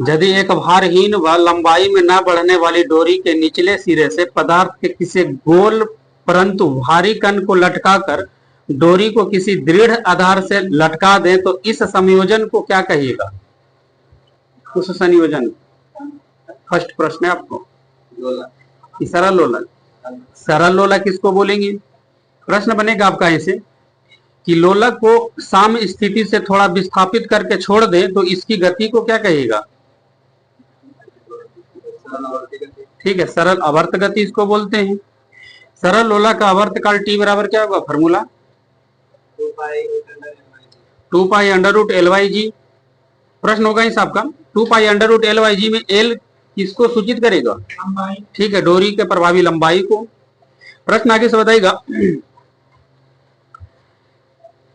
यदि एक भारहीन व लंबाई में न बढ़ने वाली डोरी के निचले सिरे से पदार्थ के किसी गोल परंतु भारी कण को लटकाकर डोरी को किसी दृढ़ आधार से लटका दें तो इस संयोजन को क्या कहिएगा? उस संयोजन, फर्स्ट प्रश्न है आपको, सरल लोलक। सरल लोलक किसको बोलेंगे? प्रश्न बनेगा आपका ऐसे कि लोलक को साम्य स्थिति से थोड़ा विस्थापित करके छोड़ दें तो इसकी गति को क्या कहिएगा? ठीक है, सरल आवर्त गति इसको बोलते हैं। सरल लोलक का आवर्त काल टी बराबर क्या होगा? Formula 2 pi under root l by g. प्रश्न होगा इस आपका 2 pi under root l by g में एल किसको सूचित करेगा? ठीक है, डोरी के प्रभावी लंबाई को। प्रश्न आगे से बताएगा,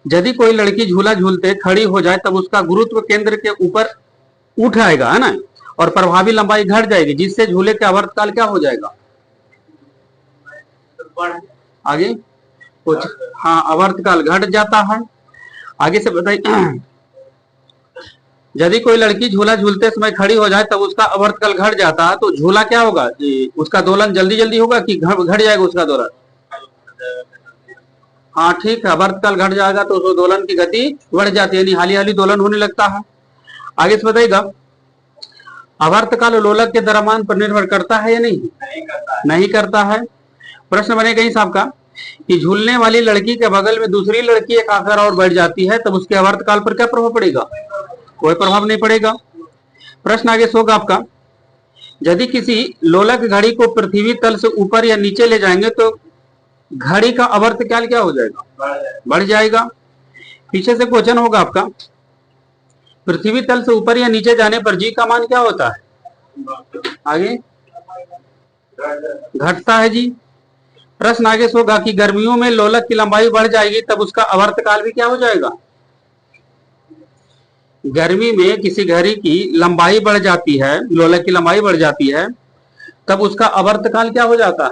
यदि कोई लड़की झूला झूलते खड़ी हो जाए तब उसका गुरुत्व केंद्र के ऊपर उठ आएगा, है ना, और प्रभावी लंबाई घट जाएगी, जिससे झूले का आवर्तकाल क्या हो जाएगा? आगे कुछ, हाँ, आवर्तकाल घट जाता है। आगे से बताइए, यदि कोई लड़की झूला झूलते समय खड़ी हो जाए तब उसका आवर्तकाल घट जाता है तो झूला क्या होगा? उसका दोलन जल्दी जल्दी होगा कि घट जाएगा उसका दोलन? हाँ ठीक है, आवर्तकाल घट जाएगा तो उस दोलन की गति बढ़ जाती है, यानी हाली हाली दोलन होने लगता है। आगे से बताइएगा, आवर्तकाल लोलक के द्रव्यमान पर निर्भर करता है या नहीं? नहीं करता है। प्रश्न बनेगा इस आपका कि झूलने वाली लड़की के बगल में दूसरी लड़की एक आकर और बैठ जाती है तब उसके आवर्तकाल पर क्या प्रभाव पड़ेगा? कोई प्रभाव नहीं पड़ेगा। प्रश्न आगे होगा आपका, यदि किसी लोलक घड़ी को पृथ्वी तल से ऊपर या नीचे ले जाएंगे तो घड़ी का आवर्तकाल क्या हो जाएगा? बढ़ जाएगा। पीछे से क्वेश्चन होगा आपका, पृथ्वी तल से ऊपर या नीचे जाने पर जी का मान क्या होता है? आगे घटता है जी। प्रश्न आगे होगा कि गर्मियों में लोलक की लंबाई बढ़ जाएगी तब उसका आवर्तकाल भी क्या हो जाएगा? गर्मी में किसी घड़ी की लंबाई बढ़ जाती है, लोलक की लंबाई बढ़ जाती है, तब उसका आवर्तकाल क्या हो जाता है?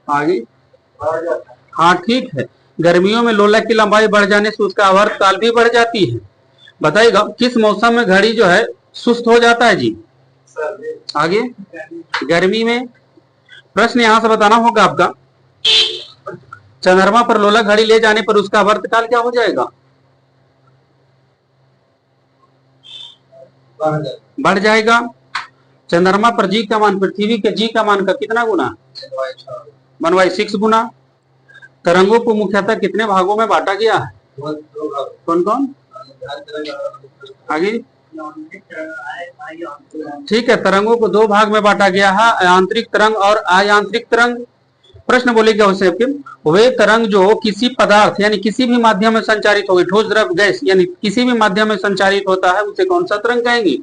आगे, हाँ ठीक है, गर्मियों में लोलक की लंबाई बढ़ जाने से उसका आवर्तकाल भी बढ़ जाती है। बताइएगा किस मौसम में घड़ी जो है सुस्त हो जाता है जी? आगे, गर्मी में। प्रश्न यहां से बताना होगा आपका, चंद्रमा पर लोलक घड़ी ले जाने पर उसका आवर्तकाल क्या हो जाएगा? बढ़ जाएगा। चंद्रमा पर जी का मान पृथ्वी के जी का मान का कितना गुना? 1/6 गुना। तरंगों को मुख्यतः कितने भागों में बांटा गया है? कौन कौन? आगे, ठीक है, तरंगों को 2 भाग में बांटा गया है, आंतरिक तरंग और अयांत्रिक तरंग। प्रश्न बोलेगा उसे, वे तरंग जो किसी पदार्थ यानी किसी भी माध्यम में संचारित होगी, ठोस द्रव गैस यानी किसी भी माध्यम में संचारित होता है, उसे कौन सा तरंग कहेंगे?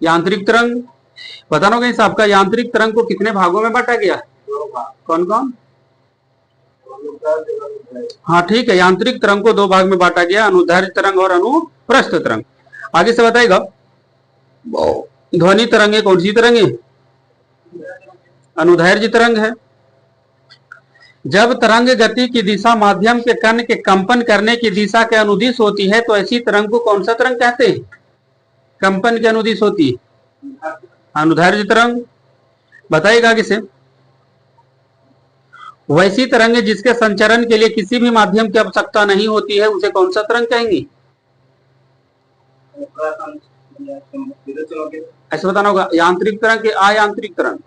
यांत्रिक तरंग। बताना होगा इस आपका, यांत्रिक तरंग को कितने भागों में बांटा गया है? कौन कौन? हाँ ठीक है, यांत्रिक तरंग को 2 भाग में बांटा गया, अनुदैर्घ्य तरंग और अनुप्रस्थ तरंग। आगे से बताएगा, ध्वनि तरंगे कौन सी तरंग है? अनुदैर्घ्य तरंग है। जब तरंग गति की दिशा माध्यम के कण के कंपन करने की दिशा के अनुदिश होती है तो ऐसी तरंग को कौन सा तरंग कहते हैं? कंपन के अनुदिश होती है, अनुदैर्घ्य तरंग। बताइएगा आगे से, वैसी तरंगे जिसके संचरण के लिए किसी भी माध्यम की आवश्यकता नहीं होती है उसे कौन सा तरंग कहेंगे? ऐसे बताना होगा, यांत्रिक तरंग के अयांत्रिक तरंग?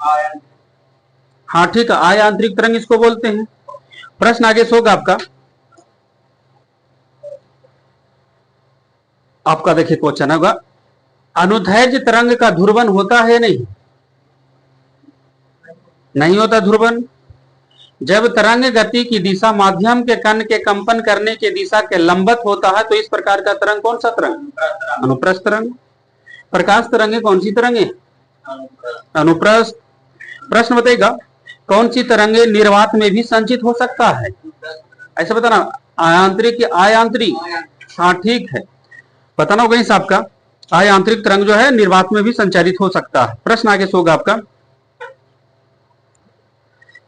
हाँ ठीक है, अयांत्रिक तरंग इसको बोलते हैं। प्रश्न आगे होगा आपका देखिए क्वेश्चन होगा, अनुदैर्घ्य तरंग का ध्रुवन होता है नहीं? नहीं होता ध्रुवन। जब तरंग गति की दिशा माध्यम के कण के कंपन करने की दिशा के लंबवत होता है तो इस प्रकार का तरंग कौन सा तरंग? अनुप्रस्थ तरंग। प्रकाश तरंगे कौन सी तरंग है? अनुप्रस्थ। प्रश्न बताएगा, कौन सी तरंगे निर्वात में भी संचित हो सकता है? ऐसा बताना, आयांत्रिक या अयांत्रिक? हाँ ठीक है, बताना होगा इस आपका, अयांत्रिक तरंग जो है निर्वात में भी संचारित हो सकता है। प्रश्न आगे होगा आपका,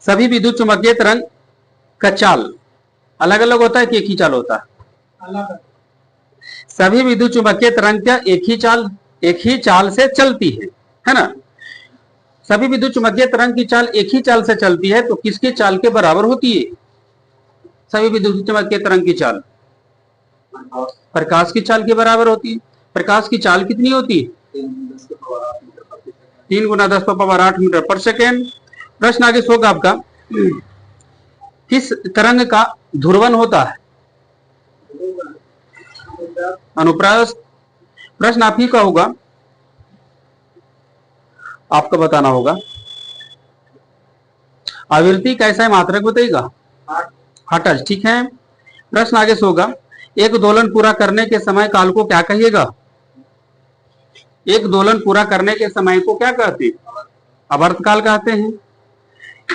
सभी विद्युत चुंबकीय तरंग का चाल अलग अलग होता है कि एक ही चाल होता है? सभी विद्युत चुंबकीय तरंग क्या एक ही चाल से चलती है ना। सभी विद्युत चुंबकीय तरंग की चाल एक ही चाल से चलती है, तो किसकी चाल के बराबर होती है? सभी विद्युत चुंबकीय तरंग की चाल प्रकाश की चाल के बराबर होती है। प्रकाश की चाल कितनी होती है? 3 × 10⁻8 मीटर पर सेकेंड। प्रश्न आगे होगा आपका, किस तरंग का ध्रुवन होता है? अनुप्रस्थ। प्रश्न आप ही का होगा, आपको बताना होगा। आवृत्ति कैसा है मात्रक बताइएगा? हर्ट्ज। ठीक है। प्रश्न आगे से होगा, एक दोलन पूरा करने के समय काल को क्या कहिएगा? एक दोलन पूरा करने के समय को क्या कहते हैं? आवर्तकाल कहते हैं।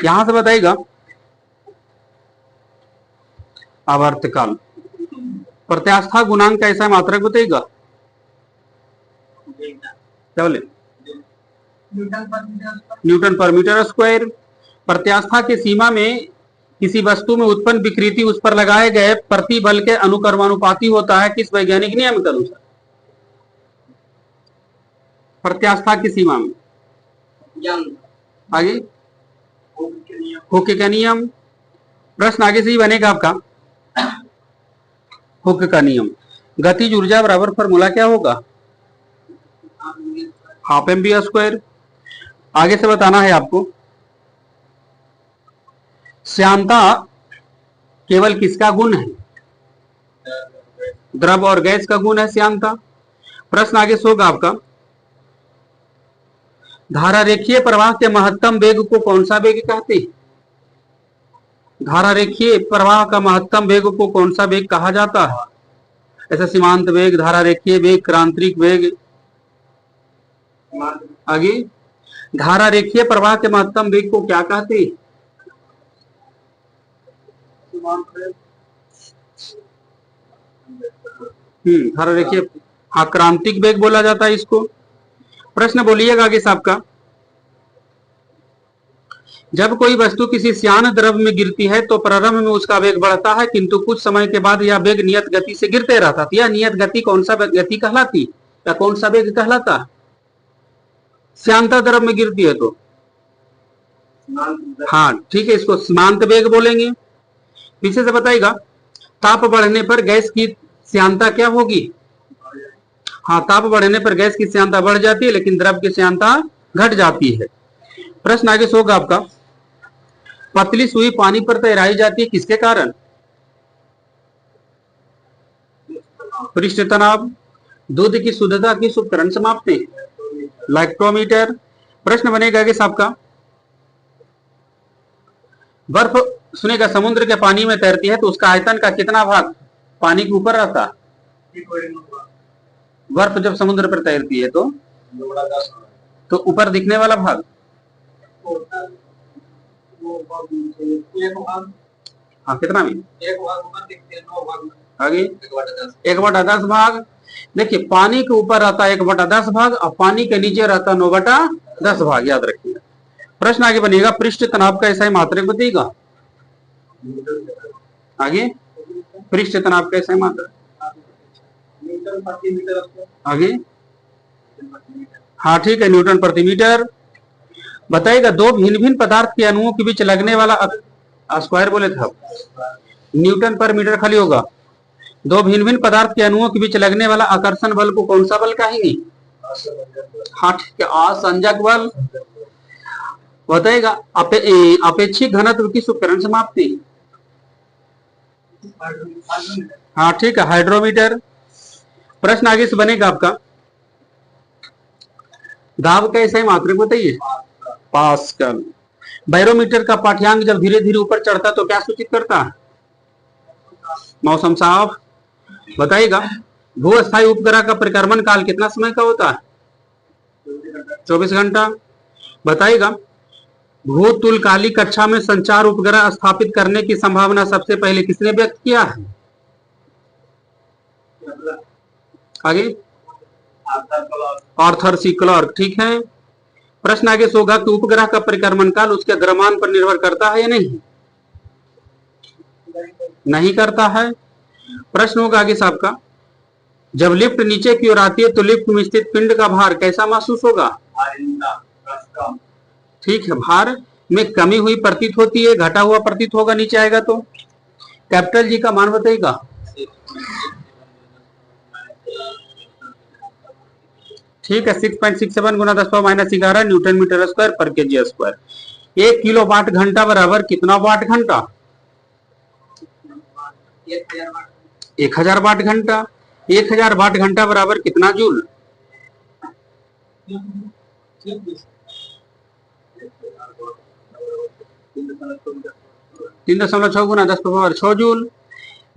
यहां से बताइएगा, आवर्तकाल। प्रत्यास्था गुणांक कैसा है मात्रक बताइएगा? क्या बोले? न्यूटन पर मीटर स्क्वायर। प्रत्यास्था की सीमा में किसी वस्तु में उत्पन्न विकृति उस पर लगाए गए प्रतिबल के अनुक्रमानुपाती होता है, किस वैज्ञानिक नियम के अनुसार? प्रत्यास्था की सीमा में आगे हुक का नियम। प्रश्न आगे से ही बनेगा आपका, हुक का नियम। गतिज ऊर्जा बराबर फॉर्मूला क्या होगा? ½ mv²। आगे से बताना है आपको, श्यानता केवल किसका गुण है? द्रव और गैस का गुण है श्यानता। प्रश्न आगे से होगा आपका, धारा रेखीय प्रवाह के महत्तम वेग को कौन सा वेग कहते हैं? धारा रेखीय प्रवाह का महत्तम वेग को कौन सा वेग कहा जाता है? ऐसा सीमांत वेग, धारा रेखीय वेग, क्रांतिक वेग। आगे, धारा रेखीय प्रवाह के महत्तम वेग को क्या कहते हैं? धारा रेखीय, हाँ, क्रांतिक वेग बोला जाता है इसको। प्रश्न बोलिएगा आगे साहब का, जब कोई वस्तु किसी श्यान द्रव में गिरती है तो प्रारंभ में उसका वेग बढ़ता है, किंतु कुछ समय के बाद यह वेग नियत गति से गिरते रहता है। यह नियत गति कौन सा गति कहलाती या कौन सा वेग कहलाता? श्यानता द्रव में गिरती है तो हाँ ठीक है, इसको सीमांत वेग बोलेंगे। पीछे से बताइएगा, ताप बढ़ने पर गैस की श्यानता क्या होगी? हाँ, ताप बढ़ने पर गैस की श्यानता बढ़ जाती है, लेकिन द्रव की श्यानता घट जाती है। प्रश्न आगे से होगा आपका, पतली सुई पानी पर तैराई जाती है किसके कारण? पृष्ठ तनाव। दूध की शुद्धता किस उपकरण से मापते हैं? लैक्टोमीटर। प्रश्न बनेगा आगे आपका, बर्फ सुनेगा समुद्र के पानी में तैरती है तो उसका आयतन का कितना भाग पानी के ऊपर रहता है? बर्फ जब समुद्र पर तैरती है तो ऊपर दिखने वाला भाग, हाँ, कितना में? आगे 1/10 भाग। देखिए, पानी के ऊपर रहता है 1/10 भाग और पानी के नीचे रहता 9/10 भाग, याद रखिएगा। प्रश्न आगे बनेगा, पृष्ठ तनाव का ऐसा ही मात्रक बताइएगा। आगे, पृष्ठ तनाव का ऐसा ही मात्रक। आगे, हाँ ठीक है, न्यूटन प्रति मीटर। बताइएगा, दो भिन्न भिन्न पदार्थ के अणुओं के बीच लगने वाला, स्क्वायर बोले थे, न्यूटन पर मीटर खाली होगा। दो भिन्न भिन्न पदार्थ के अणुओं के बीच लगने वाला आकर्षण बल को कौन सा बल कहेंगे? हाँ ठीक है, आसंजक बल। बताइएगा, अपेक्षित घनत्व किस उपकरण से मापते हैं? हाँ ठीक है, हाइड्रोमीटर। प्रश्न आगे से बनेगा आपका, दाब का ऐसा ही मात्रक बताइए। पास्कल। बैरोमीटर का पाठ्यांक जब धीरे धीरे ऊपर चढ़ता है तो क्या सूचित करता है? मौसम साफ। बताइएगा, भूस्थायी उपग्रह का परिक्रमण काल कितना समय का होता है? 24 घंटा। बताइएगा, भूतुलकाली कक्षा में संचार उपग्रह स्थापित करने की संभावना सबसे पहले किसने व्यक्त किया है? आगे, आर्थर सी क्लार्क। ठीक है। प्रश्न आगे से होगा कि उपग्रह का परिक्रमण काल उसके द्रव्यमान पर निर्भर करता है या नहीं? नहीं करता है। प्रश्न होगा आगे साहब का, जब लिफ्ट नीचे की ओर आती है तो लिफ्ट में स्थित पिंड का भार कैसा महसूस होगा? ठीक है, भार में कमी हुई प्रतीत होती है, घटा हुआ प्रतीत होगा नीचे आएगा तो। कैपिटल जी का मान बताइएगा। ठीक है, 6.67 गुना 10⁻−11 न्यूटन मीटर स्क्वायर पर केजी स्क्वायर। 1 किलो वाट घंटा बराबर कितना वाट घंटा? 1000 वाट घंटा। 1000 वाट घंटा बराबर कितना जूल? 3.6 गुना 10⁻6 जूल।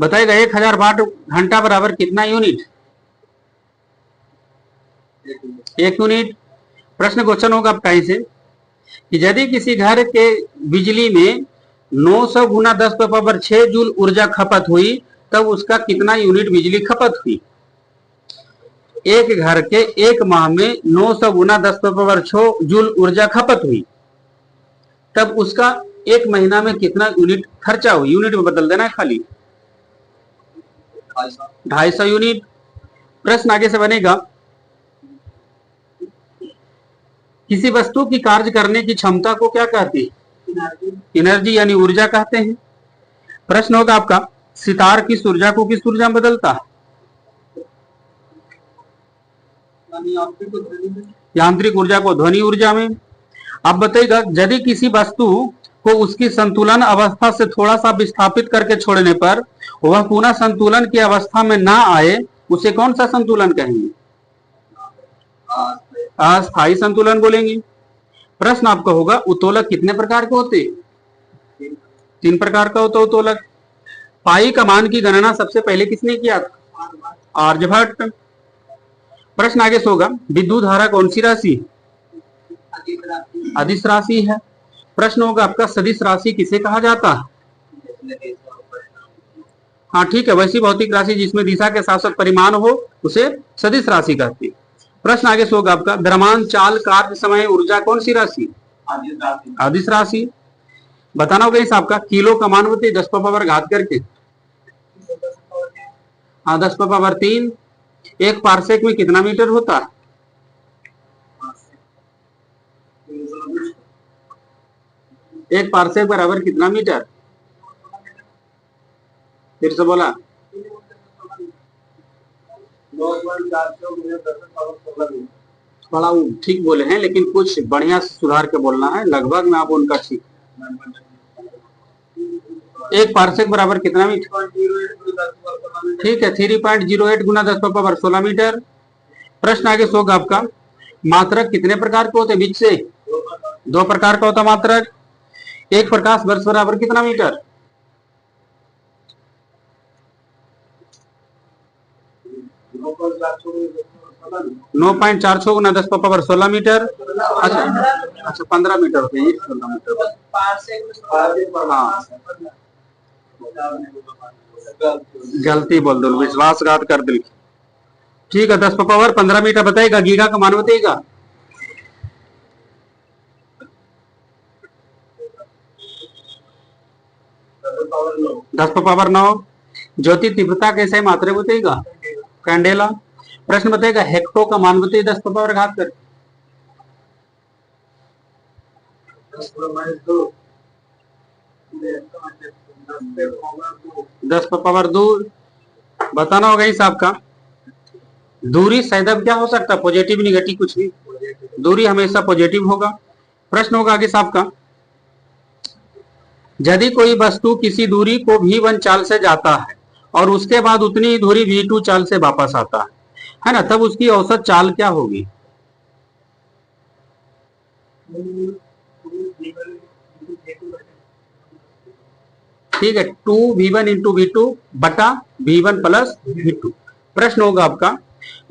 बताएगा 1000 वाट घंटा बराबर कितना यूनिट? 1 यूनिट। प्रश्न क्वेश्चन होगा आपका इसे कि यदि किसी घर के बिजली में 900 गुना 10⁻6 जूल ऊर्जा खपत हुई तब उसका कितना यूनिट बिजली खपत हुई? एक घर के एक माह में 900 गुना 10⁻6 जूल ऊर्जा खपत हुई तब उसका एक महीना में कितना यूनिट खर्चा हुई? यूनिट में बदल देना है खाली। 250 यूनिट। प्रश्न आगे से बनेगा, किसी वस्तु की कार्य करने की क्षमता को क्या कहते हैं? एनर्जी यानी ऊर्जा कहते हैं। प्रश्न होगा आपका, सितार किस ऊर्जा को किस ऊर्जा में बदलता है? यांत्रिक ऊर्जा को ध्वनि ऊर्जा में। अब बताइएगा, यदि किसी वस्तु को उसकी संतुलन अवस्था से थोड़ा सा विस्थापित करके छोड़ने पर वह पुनः संतुलन की अवस्था में ना आए, उसे कौन सा संतुलन कहेंगे? अस्थायी संतुलन बोलेंगे। प्रश्न आपका होगा, उत्तोलक कितने प्रकार के होते? 3 प्रकार का होता है उत्तोलक। पाई का मान की गणना सबसे पहले किसने किया था? आर्यभट्ट। प्रश्न आगे से होगा, विद्युत धारा कौन सी राशि? अदिश राशि है। प्रश्न होगा आपका, सदिश राशि किसे कहा जाता है? हाँ ठीक है, वैसी भौतिक राशि जिसमें दिशा के साथ साथ परिमाण हो उसे सदिश राशि कहती है। प्रश्न आगे से होगा आपका, द्रव्यमान चाल कार्य समय ऊर्जा कौन सी राशि? अदिश राशि। बताना होगा इस आपका, किलो का मान होती है 10 घात करके। हाँ 10⁻3। एक पारसेक में कितना मीटर होता है? एक पारसेक बराबर कितना मीटर? फिर से बोला। थोड़ा ठीक बोले हैं लेकिन कुछ बढ़िया सुधार के बोलना है, लगभग में आप उनका ठीक। एक पारसेक बराबर कितना मीटर? ठीक है, 3.08 गुना 10⁻16 मीटर। प्रश्न आगे से होगा आपका, मात्रक कितने प्रकार के होते हैं? बीच से 2 प्रकार का होता मात्रक। एक प्रकाश वर्ष बराबर कितना मीटर? 9.46 गुना 10⁻16 मीटर। अच्छा 15 मीटर होते हैं, 16 मीटर। हाँ गलती बोल दो, विश्वासघात कर दिल। ठीक है, 10⁻15 मीटर। बताएगा गीगा का मान बताएगा। 10⁻9। ज्योति तीव्रता कैसे मात्रा बताएगा? कैंडेला। प्रश्न बताएगा, हेक्टो का मान बताइए 10⁻घात कर। 10⁻2। बताना होगा इस आपका, दूरी सैदब क्या हो सकता है? पॉजिटिव निगेटिव कुछ भी, दूरी हमेशा पॉजिटिव होगा। प्रश्न होगा आगे साहब का, यदि कोई वस्तु किसी दूरी को v1 चाल से जाता है और उसके बाद उतनी ही दूरी v2 चाल से वापस आता है ना, तब उसकी औसत चाल क्या होगी? ठीक है, 2v1 इंटू v2 बटा v1 प्लस v2। प्रश्न होगा आपका,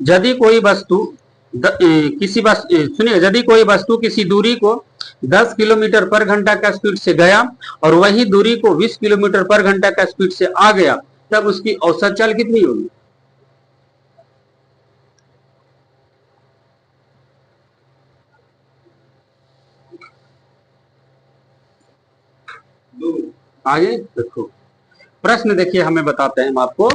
यदि कोई वस्तु सुनिए, यदि कोई वस्तु किसी दूरी को 10 किलोमीटर पर घंटा का स्पीड से गया और वही दूरी को 20 किलोमीटर पर घंटा का स्पीड से आ गया, तब उसकी औसत चाल कितनी होगी? आगे देखो, प्रश्न देखिए हमें बताते हैं हम आपको,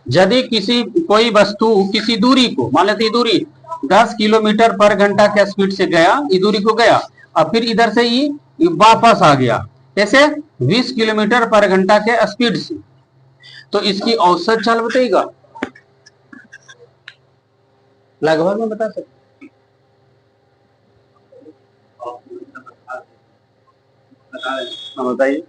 यदि किसी कोई वस्तु किसी दूरी को, मान लेते दूरी 10 किलोमीटर पर घंटा के स्पीड से गया, ये दूरी को गया, और फिर इधर से ये वापस आ गया, कैसे? 20 किलोमीटर पर घंटा के स्पीड से, तो इसकी औसत चाल बताइएगा, लगभग में बता सकते? बताइए।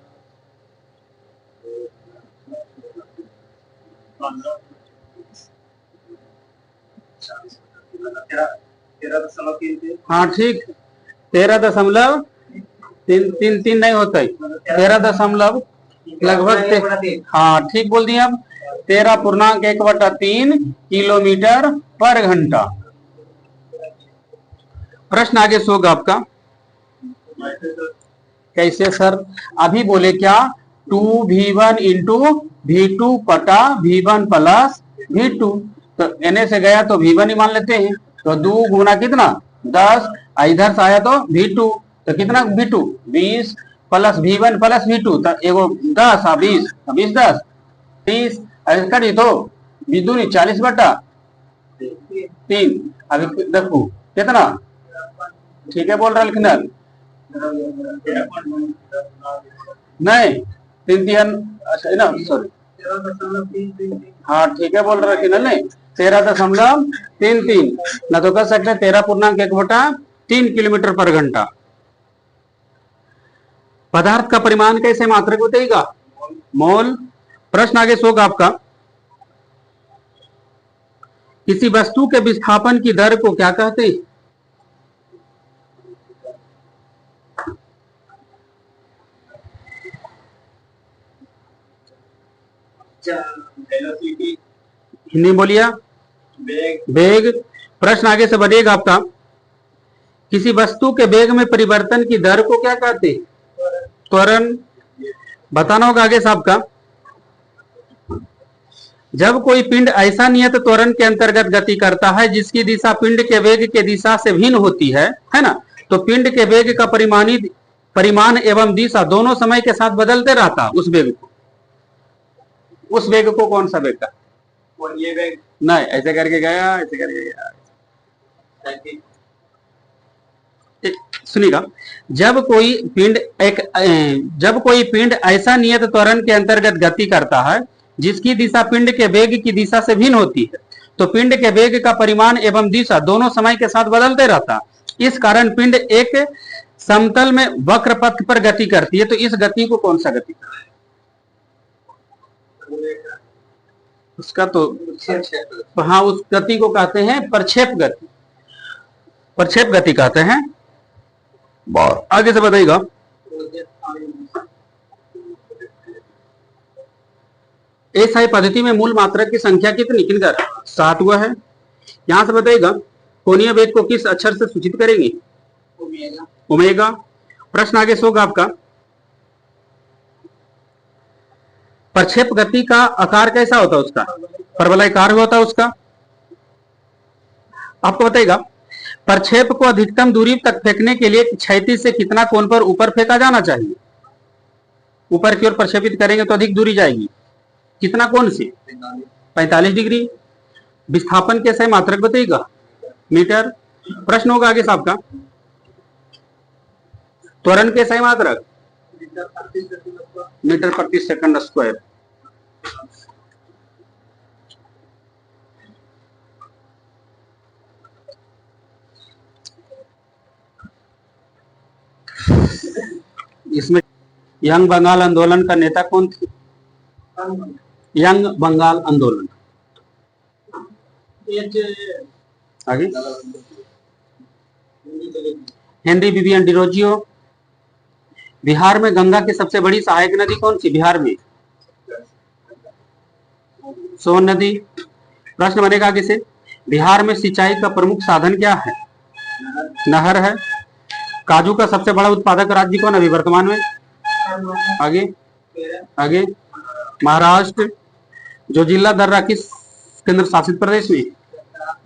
हाँ ठीक, 13.333 नहीं होता है, 13 लगभग, हाँ ठीक बोल दिए आप, 13.1/3 किलोमीटर पर घंटा। प्रश्न आगे होगा आपका, कैसे सर? अभी बोले क्या? 2v1 इंटू v2 बटा v1 प्लस v2, तो एन से गया तो v1 ही मान लेते हैं, तो 2 गुना कितना 10, इधर से आया तो v2, तो कितना v2 20 plus v1 plus v2, तो एगो 10 20 20 10 30, करी तो दूनी 40 बटा 3, अभी देखो कितना, ठीक है बोल रहा लेकिन नहीं 3 अच्छा ना, सॉरी, हाँ ठीक है बोल रहे कि नहीं, 13.33 ना, तो कर सकते हैं 13.1/3 किलोमीटर पर घंटा। पदार्थ का परिमाण कैसे मात्रक बताइएगा? मोल। प्रश्न आगे होगा आपका, किसी वस्तु के विस्थापन की दर को क्या कहते हैं? हिंदी बोलिए। वेग। प्रश्न आगे से बढ़ेगा आपका, किसी वस्तु के वेग में परिवर्तन की दर को क्या कहते हैं? त्वरण। बताना होगा आगे से आपका, जब कोई पिंड ऐसा नियत त्वरण के अंतर्गत गति करता है जिसकी दिशा पिंड के वेग के दिशा से भिन्न होती है ना, तो पिंड के वेग का परिमाण एवं दिशा दोनों समय के साथ बदलते रहता, उस वेग को कौन सा वेग का? ये वेग नहीं, ऐसे करके गया, ऐसे करके गया। सुनिएगा, जब कोई पिंड ऐसा नियत त्वरण के अंतर्गत गति करता है जिसकी दिशा पिंड के वेग की दिशा से भिन्न होती है, तो पिंड के वेग का परिमाण एवं दिशा दोनों समय के साथ बदलते रहता। इस कारण पिंड एक समतल में वक्र पथ पर गति करती है, तो इस गति को कौन सा गति? उसका तो हाँ, उस गति को कहते हैं प्रक्षेप गति, प्रक्षेप गति कहते हैं। आगे से बताइएगा, एसआई पद्धति में मूल मात्रक की संख्या कितनी? किनकर 7 हुआ है। यहां से बताइएगा, कोणीय वेग को किस अक्षर से सूचित करेंगे? ओमेगा। प्रश्न आगे होगा आपका, प्रक्षेप गति का आकार कैसा होता है? उसका परवलयाकार होता है उसका। आपको बताइएगा, प्रक्षेप को अधिकतम दूरी तक फेंकने के लिए क्षैतिज से कितना कोण पर ऊपर फेंका जाना चाहिए? ऊपर की ओर प्रक्षेपित करेंगे तो अधिक दूरी जाएगी, कितना कोण से? 45 डिग्री। विस्थापन के सही मात्रक बताइएगा, मीटर। प्रश्न होगा आगे साहब का, त्वरण के सही मात्रक मीटर प्रति सेकंड स्क्वायर। इसमें यंग बंगाल आंदोलन का नेता कौन थे? यंग बंगाल आंदोलन। आगे हेनरी विवियन डिरोजियो। बिहार में गंगा की सबसे बड़ी सहायक नदी कौन सी? बिहार में सोन नदी। प्रश्न बनेगा आगे से, बिहार में सिंचाई का प्रमुख साधन क्या है? नहर है। काजू का सबसे बड़ा उत्पादक राज्य कौन अभी वर्तमान में? आगे महाराष्ट्र। जो जिला दर्रा किस केंद्र शासित प्रदेश में?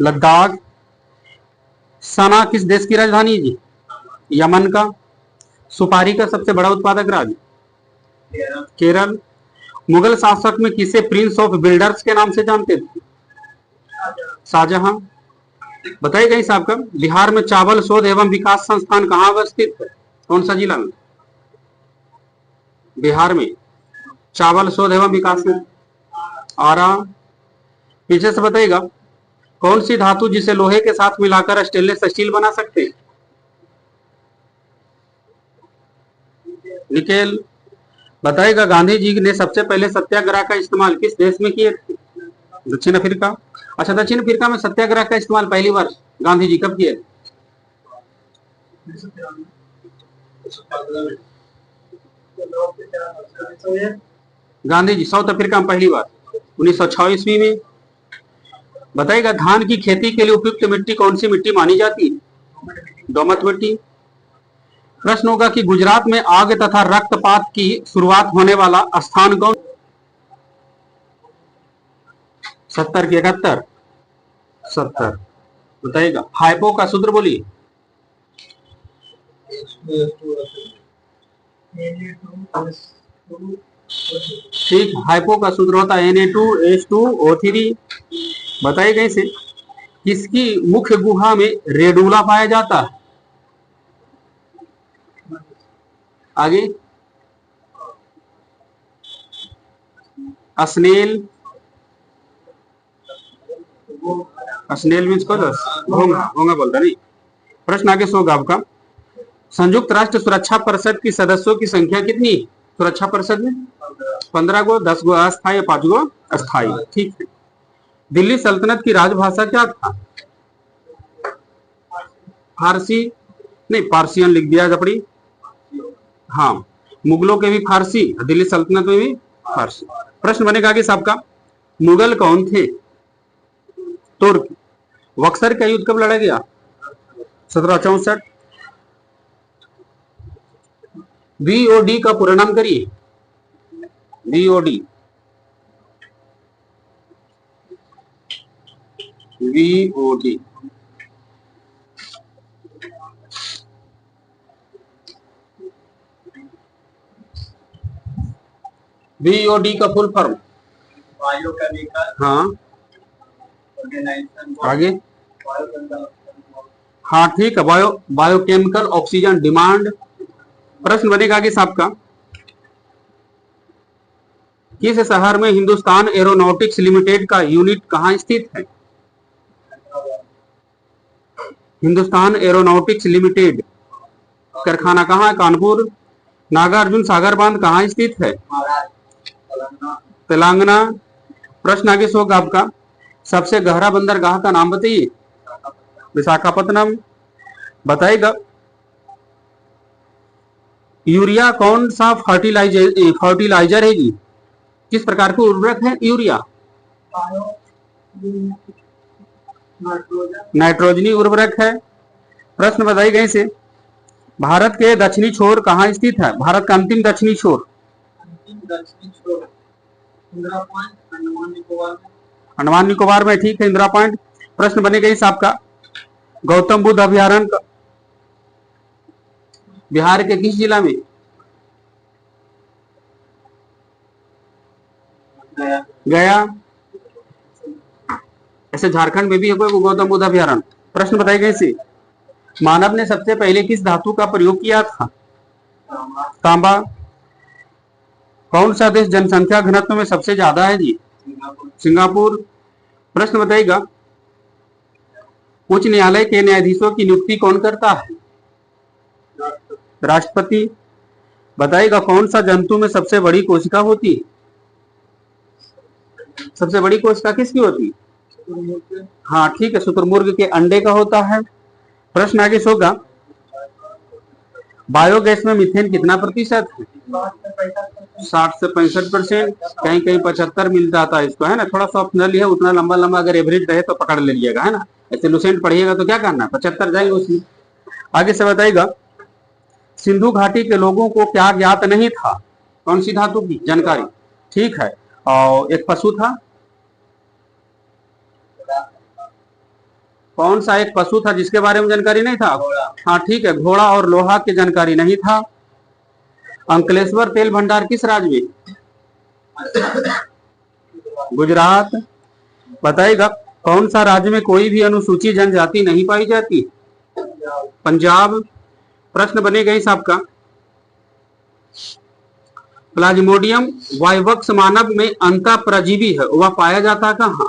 लद्दाख। सना किस देश की राजधानी है जी? यमन का। सुपारी का सबसे बड़ा उत्पादक राज्य? केरल। मुगल शासक में किसे प्रिंस ऑफ बिल्डर्स के नाम से जानते थे? शाहजहां। बताइएगा इस आपका बिहार में चावल शोध एवं विकास संस्थान कहाँ अवस्थित है? कौन सा जिला में? बिहार में चावल शोध एवं विकास में आरा। पीछे से बताइएगा कौन सी धातु जिसे लोहे के साथ मिलाकर स्टेनलेस स्टील बना सकते हैं? निकेल। बताइएगा गांधी जी ने सबसे पहले सत्याग्रह का इस्तेमाल किस देश में किए थे? दक्षिण अफ्रीका। अच्छा, दक्षिण अफ्रीका में सत्याग्रह का इस्तेमाल पहली बार गांधी जी कब किए? गांधी जी साउथ अफ्रीका में पहली बार 1906 ईस्वी में। बताइएगा धान की खेती के लिए उपयुक्त मिट्टी कौन सी मिट्टी मानी जाती है? दोमट मिट्टी। प्रश्न होगा कि गुजरात में आग तथा रक्तपात की शुरुआत होने वाला स्थान कौन? 70 की 71? 70। बताइएगा हाइपो का सूत्र बोलिए। ठीक, हाइपो का सूत्र होता है Na2H2O3। बताइएगा इसे किसकी मुख्य गुहा में रेडूला पाया जाता है? आगे स्नेल। स्नेल मीन्स घोंगा बोलता नहीं। प्रश्न आगे होगा आपका संयुक्त राष्ट्र सुरक्षा परिषद की सदस्यों की संख्या कितनी है? सुरक्षा परिषद में 15 गो, 10 गो अस्थायी, 5 गो अस्थायी। ठीक है। दिल्ली सल्तनत की राजभाषा क्या था? फारसी नहीं, पारसियन लिख दिया जपड़ी। हाँ, मुगलों के भी फारसी, दिल्ली सल्तनत में भी फारसी। प्रश्न बनेगा आगे सबका मुगल कौन थे? तुर्क। बक्सर का युद्ध कब लड़ा गया? 1764। बीओडी का पूरा नाम करिए। बीओडी बीओडी बीओडी का फुल फॉर्म? हाँ, आगे। हाँ ठीक है, बायोकेमिकल ऑक्सीजन डिमांड। प्रश्न बनेगा आगे आपका किस शहर में हिंदुस्तान एरोनॉटिक्स लिमिटेड का यूनिट कहाँ स्थित है? हिंदुस्तान एरोनॉटिक्स लिमिटेड कारखाना कहाँ है? कानपुर। नागार्जुन सागर बांध कहाँ स्थित है? तेलंगाना। प्रश्न आगे होगा आपका सबसे गहरा बंदरगाह का नाम बताइए। विशाखापत्तनम। बताइएगा यूरिया कौन सा फर्टिलाइजर है जी? किस प्रकार की उर्वरक है यूरिया? नाइट्रोजनी उर्वरक है। प्रश्न बताई गए से भारत के दक्षिणी छोर कहाँ स्थित है? भारत का अंतिम दक्षिणी छोर? अंडमान निकोबार में। ठीक है, इंदिरा पॉइंट। प्रश्न बनेगा इस आपका गौतम बुद्ध अभयारण्य बिहार के किस जिला में? गया। ऐसे झारखंड में भी है कोई गौतम बुद्ध अभयारण्य। प्रश्न बताइए इसे मानव ने सबसे पहले किस धातु का प्रयोग किया था? तांबा। कौन सा देश जनसंख्या घनत्व में सबसे ज्यादा है जी? सिंगापुर। प्रश्न बताइएगा उच्च न्यायालय के न्यायाधीशों की नियुक्ति कौन करता है? राष्ट्रपति। बताइएगा कौन सा जंतु में सबसे बड़ी कोशिका होती है? सबसे बड़ी कोशिका किसकी होती है? हाँ ठीक है, शुतुरमुर्ग के अंडे का होता है। प्रश्न आगे होगा बायोगैस में मीथेन कितना प्रतिशत है? 60 से 65%। कहीं कहीं 75 मिल जाता है इसको, है ना। थोड़ा सा ऑप्शनल है, उतना लंबा लंबा अगर एवरेज रहे तो पकड़ लीजिएगा, है ना। ऐसे लुसेंट पढ़िएगा तो क्या करना है, 75 जाएंगे उसमें। आगे से बताइएगा सिंधु घाटी के लोगों को क्या ज्ञात नहीं था? कौन सी धातु की जानकारी? ठीक है, और एक पशु था। कौन सा एक पशु था जिसके बारे में जानकारी नहीं था? हाँ ठीक है, घोड़ा और लोहा की जानकारी नहीं था। अंकलेश्वर तेल भंडार किस राज्य में? गुजरात। बताइएगा कौन सा राज्य में कोई भी अनुसूचित जनजाति नहीं पाई जाती? पंजाब। प्रश्न बनेगा इस आपका, प्लाज्मोडियम वाइवक्स मानव में अंतः परजीवी है, वह पाया जाता कहाँ?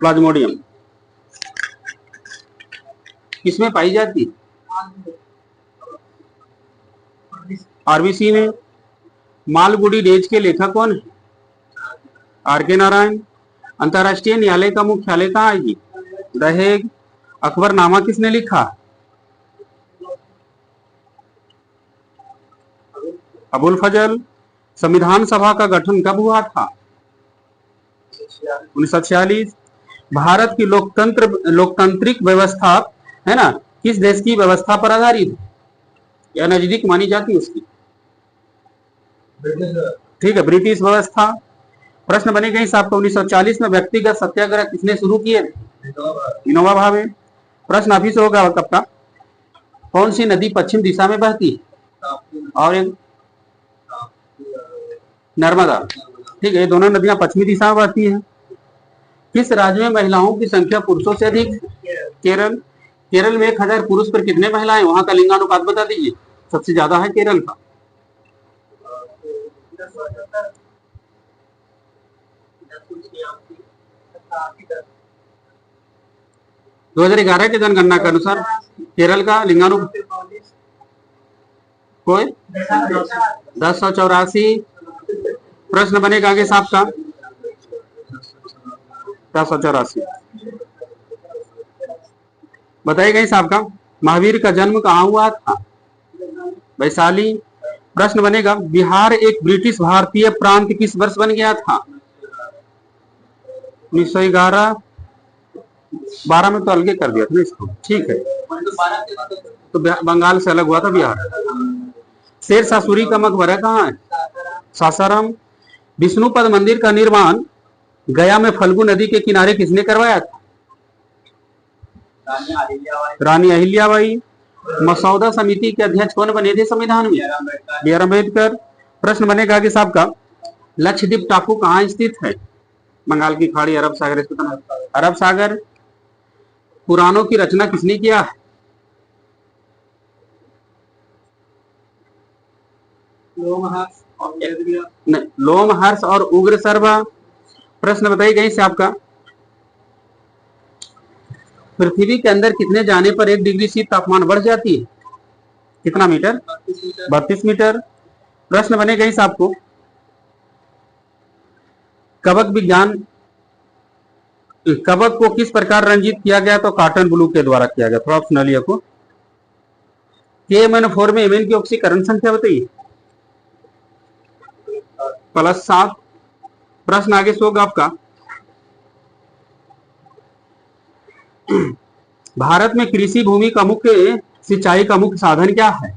प्लाज्मोडियम किसमें पाई जाती? आरबीसी में। मालगुडी डेज के लेखक कौन है? आर के नारायण। अंतरराष्ट्रीय न्यायालय का मुख्यालय कहाँ है जी? The Hague. अकबरनामा किसने लिखा? अबुल फजल। संविधान सभा का गठन कब हुआ था? 1946। भारत की लोकतांत्रिक व्यवस्था है ना, किस देश की व्यवस्था पर आधारित है या नजदीक मानी जाती है उसकी? ठीक है, ब्रिटिश व्यवस्था। प्रश्न बनेगा इस आपको, 1940 में व्यक्तिगत सत्याग्रह किसने शुरू किए? विनोबा भावे। प्रश्न अभी से होगा कब का, कौन सी नदी पश्चिम दिशा में बहती है? और एक नर्मदा। ठीक है, ये दोनों नदियां पश्चिमी दिशा में बहती हैं। किस राज्य में महिलाओं की संख्या पुरुषों से अधिक? केरल। केरल में 1000 पुरुष पर कितने महिलाएं? वहां का लिंगानुपात बता दीजिए। सबसे ज्यादा है केरल का। 2011 की जनगणना के अनुसार केरल का लिंगानुपात कोई 1084। प्रश्न बनेगा आगे साहब का, 1084 बताइएगा इस साहब का, महावीर का जन्म कहाँ हुआ था? वैशाली। प्रश्न बनेगा, बिहार एक ब्रिटिश भारतीय प्रांत किस वर्ष बन गया था? 1911। 12 में तो अलग कर दिया था ना इसको। ठीक है, तो बंगाल से अलग हुआ था बिहार। शेरशाह सूरी का मकबरा कहाँ है? सासाराम। विष्णुपद मंदिर का निर्माण गया में फल्गु नदी के किनारे किसने करवाया था? रानी अहिल्याबाई। मसौदा समिति के अध्यक्ष कौन बने थे संविधान में? B R Ambedkar. प्रश्न बनेगा कि साहब का, लक्षद्वीप टापू कहाँ स्थित है? बंगाल की खाड़ी, अरब सागर स्थित। अरब सागर। पुराणों की रचना किसने किया है? लोमहर्ष और उग्र सर्वा। प्रश्न बताइएगा इससे आपका, पृथ्वी के अंदर कितने जाने पर 1 डिग्री सी तापमान बढ़ जाती है? कितना मीटर? 32 मीटर। प्रश्न बनेगा इस आपको, कवक विज्ञान, कवक को किस प्रकार रंजित किया गया? तो कॉटन ब्लू के द्वारा किया गया। थोड़ा सुना लिया को। KMnO4 में एमएन की ऑक्सीकरण संख्या बताइए। +7। प्रश्न आगे से होगा आपका, भारत में कृषि भूमि का मुख्य सिंचाई का मुख्य साधन क्या है?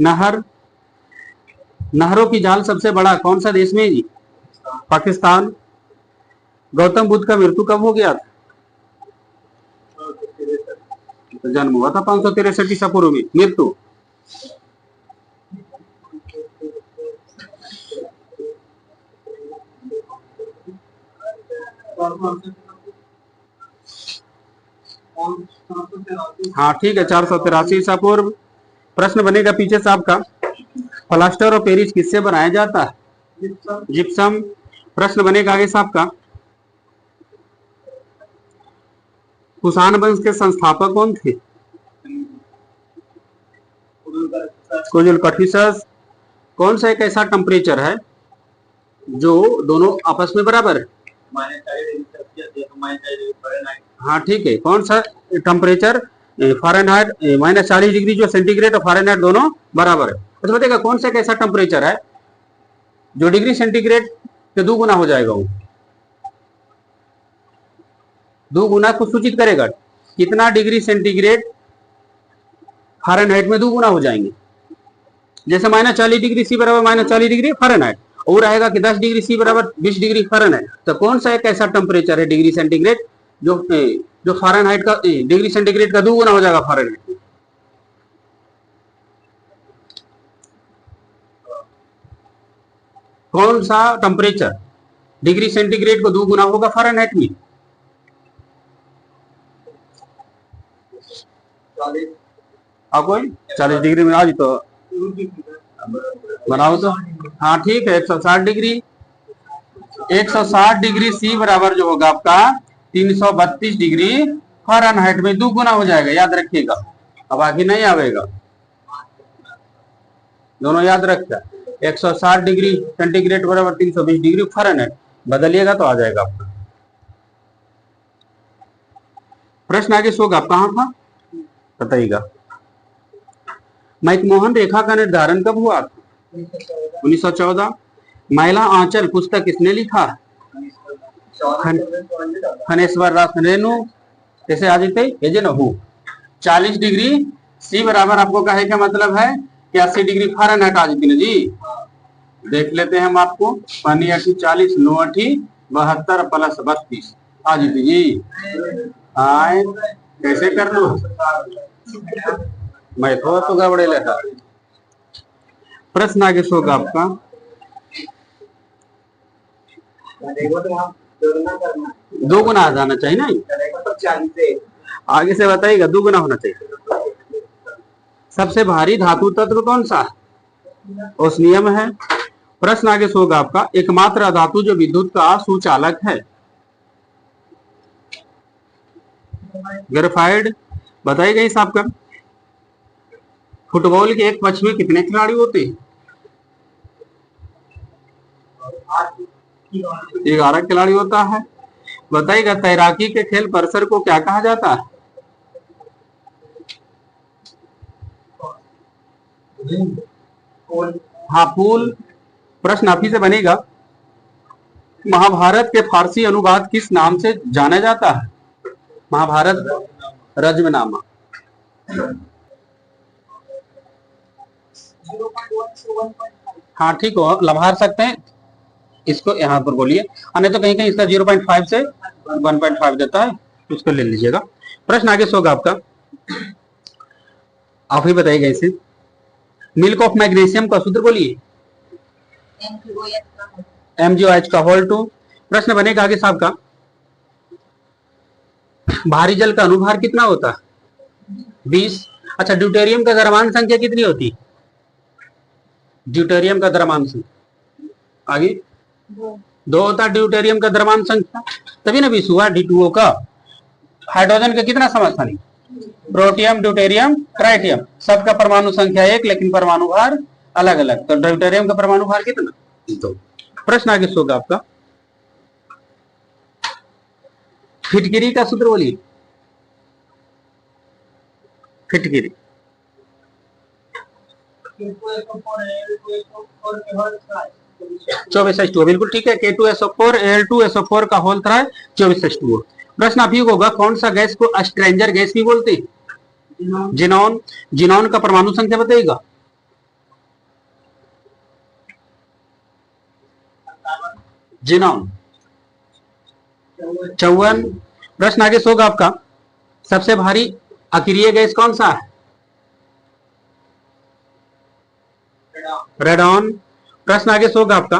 नहर। नहरों की जाल सबसे बड़ा कौन सा देश में जी? पाकिस्तान। गौतम बुद्ध का मृत्यु कब हो गया था? जन्म हुआ था 563 ईसा पूर्व में। मृत्यु? हाँ ठीक है, 483 ईसा पूर्व। प्रश्न बनेगा पीछे साहब का, प्लास्टर ऑफ पेरिस किससे बनाया जाता है? जिप्सम। प्रश्न बनेगा आगे साहब का, कुषाण वंश के संस्थापक कौन थे? कुजुलकठिसस। कौन सा एक ऐसा टेम्परेचर है जो दोनों आपस में बराबर है? हाँ ठीक है, कौन सा टेम्परेचर? फ़ारेनहाइट -40 डिग्री जो सेंटीग्रेड और फ़ारेनहाइट दोनों बराबर है। तो बताइएगा कौन सा एक ऐसा टेम्परेचर है जो डिग्री सेंटीग्रेड के 2 गुना हो जाएगा? वो 2 गुना को सूचित करेगा, कितना डिग्री सेंटीग्रेड फ़ारेनहाइट में 2 गुना हो जाएंगे? जैसे -40 डिग्री सी बराबर -40 डिग्री फ़ारेनहाइट, और रहेगा कि 10 डिग्री सी बराबर 20 डिग्री फ़ारेनहाइट। तो कौन सा एक ऐसा टेम्परेचर है डिग्री सेंटीग्रेड जो फ़ारेनहाइट का डिग्री सेंटीग्रेड का 2 गुना हो जाएगा फ़ारेनहाइट में? कौन सा टेम्परेचर डिग्री सेंटीग्रेड को 2 गुना होगा फ़ारेनहाइट में? आपको 40 डिग्री में आज तो बनाओ तो। हाँ ठीक है, 160 डिग्री। 160 डिग्री सी बराबर जो होगा आपका 332 डिग्री फ़ारेनहाइट में 2 गुना हो जाएगा, याद रखिएगा। अब आगे नहीं आवेगा, दोनों याद रखिए। 160 डिग्री सेंटीग्रेड बराबर 320 डिग्री फ़ारेनहाइट, बदलिएगा तो आ जाएगा आपका। प्रश्न आगे सोगा आप कहां था बताइएगा। मैकमोहन रेखा का निर्धारण कब हुआ? 1914। महिला आंचल पुस्तक किसने लिखा? खनेश्वर दास रेणु। जैसे आज हो 40 डिग्री सी बराबर आपको कहे का मतलब है कि 80 डिग्री फ़ारेनहाइट आ जाती ना जी। देख लेते हैं हम आपको। पानी 40 9 72 प्लस 32 आ जाती जी। आए कैसे कर लो, मैं तो गड़बड़े लेता। प्रश्न आगे होगा आपका। दो गुना आ जाना चाहिए ना, आगे से बताइएगा 2 गुना होना चाहिए। सबसे भारी धातु तत्व कौन सा? ओस्मियम है। प्रश्न आगे होगा आपका। एकमात्र धातु जो विद्युत का सुचालक है? ग्रेफाइड। बताइएगा इस आपका। फुटबॉल के एक पक्ष में कितने खिलाड़ी होते हैं? 11 खिलाड़ी होता है। बताइएगा तैराकी के खेल परिसर को क्या कहा जाता है? हाँ पूल। प्रश्न आप ही से बनेगा। महाभारत के फारसी अनुवाद किस नाम से जाना जाता है? महाभारत रज्मनामा। हाँ ठीक हो, लम्हा सकते हैं इसको यहाँ पर बोलिए, नहीं तो कहीं कहीं इसका 0.5 से 1.5 देता है, इसको ले लीजिएगा। प्रश्न आगे होगा आपका। आप ही बताइएगा इसे। मिल्क ऑफ मैग्नीशियम का सूत्र बोलिए। MgOH का होल 2। प्रश्न बनेगा आगे साहब का। भारी जल का अनुभार कितना होता है? 20। अच्छा ड्यूटेरियम का द्रव्यमान संख्या कितनी होती? ड्यूटेरियम का द्रव्यमान संख्या आगे 2 होता है ड्यूटेरियम का द्रव्यमान संख्या, तभी ना 20 हुआ। D2O का। हाइड्रोजन का कितना समस्थानिक? प्रोटियम ड्यूटेरियम ट्राइटियम, सबका परमाणु संख्या 1 लेकिन परमाणु भार अलग अलग। तो ड्यूटेरियम का परमाणु भार कितना? 2। प्रश्न आगे होगा आपका। फिटकिरी का सूत्र बोलिए। फिटकिरी 24H2O, बिल्कुल ठीक है। K2SO4 Al2SO4 का होल 3 24H2O। प्रश्न आप ही होगा। कौन सा गैस को स्ट्रेंजर गैस भी बोलते हैं? जिनॉन। जिनॉन का परमाणु संख्या बताइएगा। जिनॉन 54। प्रश्न आगे होगा आपका। सबसे भारी अक्रिय गैस कौन सा है? रेडॉन। प्रश्न आगे होगा आपका।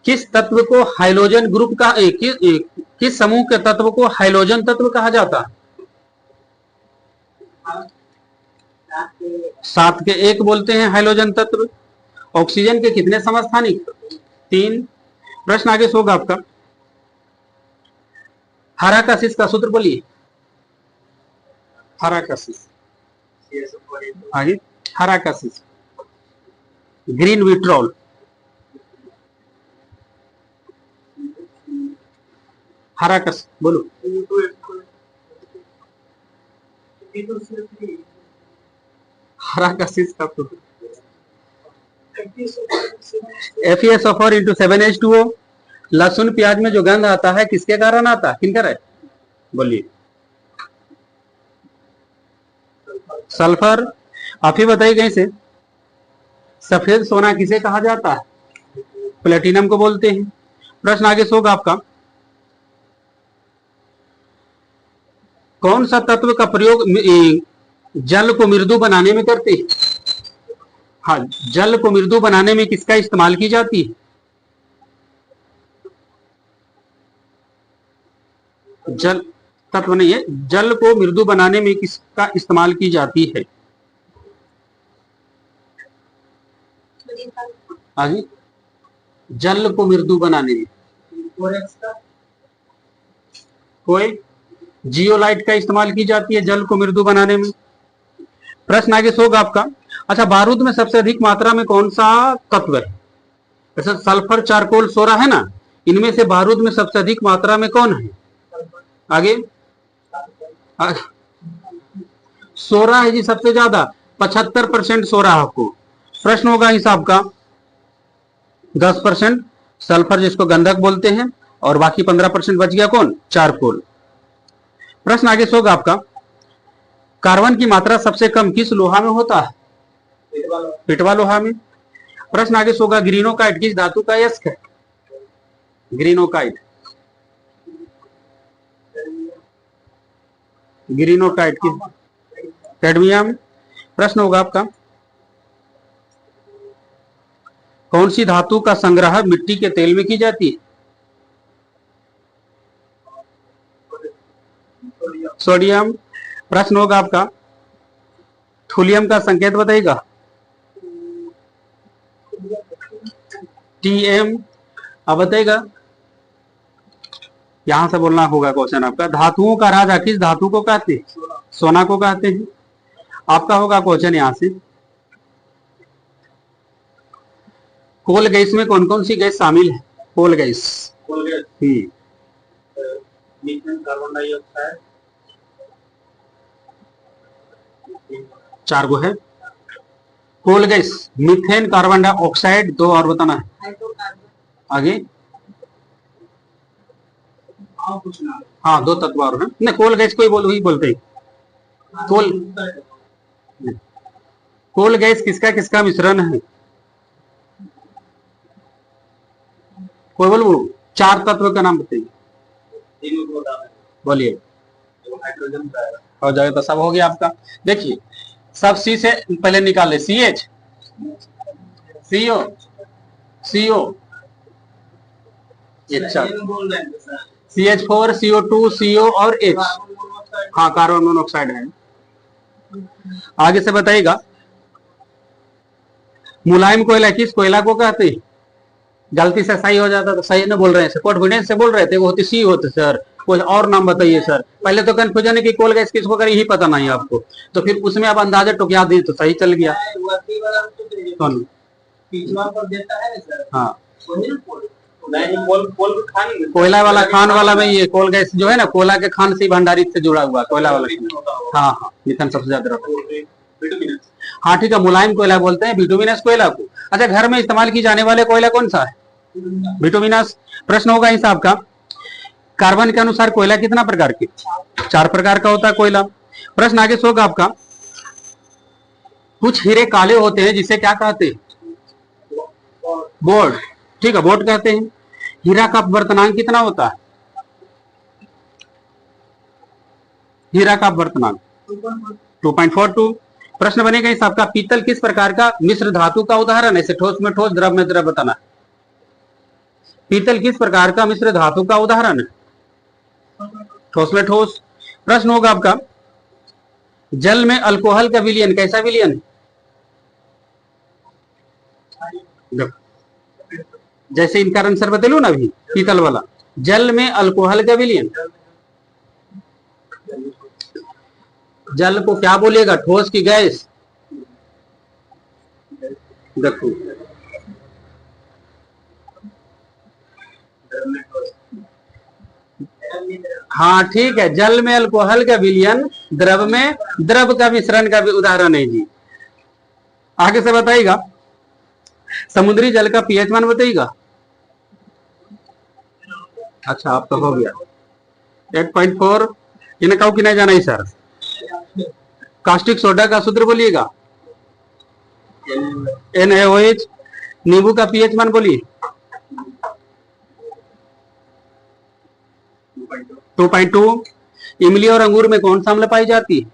किस तत्व को हाइड्रोजन ग्रुप का किस समूह के तत्व को हाइड्रोजन तत्व कहा जाता है? 7 के 1 बोलते हैं हाइड्रोजन तत्व। ऑक्सीजन के कितने समस्थानिक? 3। प्रश्न आगे होगा आपका। हेराक्लिस का सूत्र बोलिए। हेराक्लिस आगे हेराक्लिस ग्रीन विट्रोल। हेराक्लिस बोलो। हेराक्लिस का सूत्र FeSO4 into 7H2O। लहसुन प्याज में जो गंध आता है किसके कारण आता है? किन कारण? बोलिए। सल्फर। आप ही बताइए कैसे। सफेद सोना किसे कहा जाता है? प्लेटिनम को बोलते हैं। प्रश्न आगे होगा आपका। कौन सा तत्व का प्रयोग जल को मृदु बनाने में करते हैं? हाँ, जल को मृदु बनाने में किसका इस्तेमाल की जाती है? जल तत्व नहीं है, जल को मृदु बनाने में किसका इस्तेमाल की जाती है? आगे, जल को मृदु बनाने में कोई जियोलाइट का इस्तेमाल की जाती है जल को मृदु बनाने में। प्रश्न आगे होगा आपका, अच्छा, बारूद में सबसे अधिक मात्रा में कौन सा तत्व है? जैसे सल्फर, चारकोल, सोरा है ना, इनमें से बारूद में सबसे अधिक मात्रा में कौन है? आगे, सोरा है जी सबसे ज्यादा, 75% सोरा आपको। प्रश्न होगा हिसाब का, 10% सल्फर जिसको गंधक बोलते हैं, और बाकी 15% बच गया कौन? चारकोल। प्रश्न आगे होगा आपका, कार्बन की मात्रा सबसे कम किस लोहा में होता है? पिटवा लोहा में। प्रश्न आगे होगा, ग्रीनोकाइट किस धातु का यस्क है? ग्रीनोकाइट, ग्रीनोकाइट किस? कैडमियम। प्रश्न होगा आपका, कौन सी धातु का संग्रह मिट्टी के तेल में की जाती है? सोडियम। प्रश्न होगा आपका, थूलियम का संकेत बताइएगा। टीएम। अब बताइएगा, यहां से बोलना होगा क्वेश्चन आपका, धातुओं का राजा किस धातु को कहते हैं? सोना को कहते हैं। आपका होगा क्वेश्चन यहां से, कोल गैस में कौन कौन सी गैस शामिल है? Coal gas, methane, carbon dioxide, 4 गो है coal gas, methane, carbon dioxide, 2 और बताना है आगे। हाँ, 2 तत्व और हैं। नहीं, कोल गैस कोई वही बोलते हैं। कोल गैस किसका किसका मिश्रण है? कोई बोलो, 4 तत्व का नाम बताइए, बोलिए। हो जाएगा तो सब हो गया आपका। देखिए, सब सी से पहले निकाले, CH, CO, CO, CH4, CO2, CO और H। हाँ, कार्बन मोनोऑक्साइड है। आगे से बताइएगा, मुलायम कोयला किस कोयला को कहते हैं? गलती से सही हो जाता तो सही न बोल रहे हैं, कॉन्फिडेंस से बोल रहे थे, वो होती सी होते सर, कोई और नाम बताइए सर। पहले तो कंफ्यूजन है कि कोल गैस किसको करे, यही पता नहीं आपको, तो फिर उसमें आप अंदाजा टुकया दी तो सही चल गया। कौन? हाँ, कोयला वाला, खान वाला में ये कोल गैस जो है ना, कोयला के खान से भंडारित से जुड़ा हुआ कोयला वाला। हाँ हाँ, मीथेन सबसे ज्यादा रहता है। हाँ ठीक है, मुलायम कोयला बोलते हैं बिटुमिनस कोयला को। अच्छा, घर में इस्तेमाल की जाने वाले कोयला कौन सा है? बिटुमिनस। प्रश्न होगा हिसाब का, कार्बन के अनुसार कोयला कितना प्रकार के? 4 प्रकार का होता है कोयला। प्रश्न आगे होगा आपका, कुछ हीरे काले होते हैं जिसे क्या कहते हैं? बोर्ड। ठीक है, बोर्ड कहते हैं। हीरा का अपवर्तनांक कितना होता है? हीरा का अपवर्तनांक 2.42। प्रश्न बनेगा हिसाब का, पीतल किस प्रकार का मिश्र धातु का उदाहरण है? ठोस में ठोस, द्रव में द्रव बताना। पीतल किस प्रकार का मिश्र धातु का उदाहरण है? ठोस में ठोस। प्रश्न होगा आपका, जल में अल्कोहल का विलयन कैसा विलयन है? जैसे इनका आंसर बता लो ना अभी, पीतल वाला, जल में अल्कोहल का विलयन, जल को क्या बोलेगा, ठोस की गैस? देखो, हाँ ठीक है, जल में अल्कोहल का विलयन, द्रव में द्रव का मिश्रण का भी उदाहरण है जी। आगे से बताइएगा, समुद्री जल का पीएच मान बताइएगा। अच्छा, आप तो हो गया 8.4। इन्हें कहो कि नहीं जाना ही सर। कास्टिक सोडा का सूत्र बोलिएगा, NaOH। नींबू का पीएच मान बोलिए, 2.2। इमली और अंगूर में कौन सा अम्ल पाई जाती है?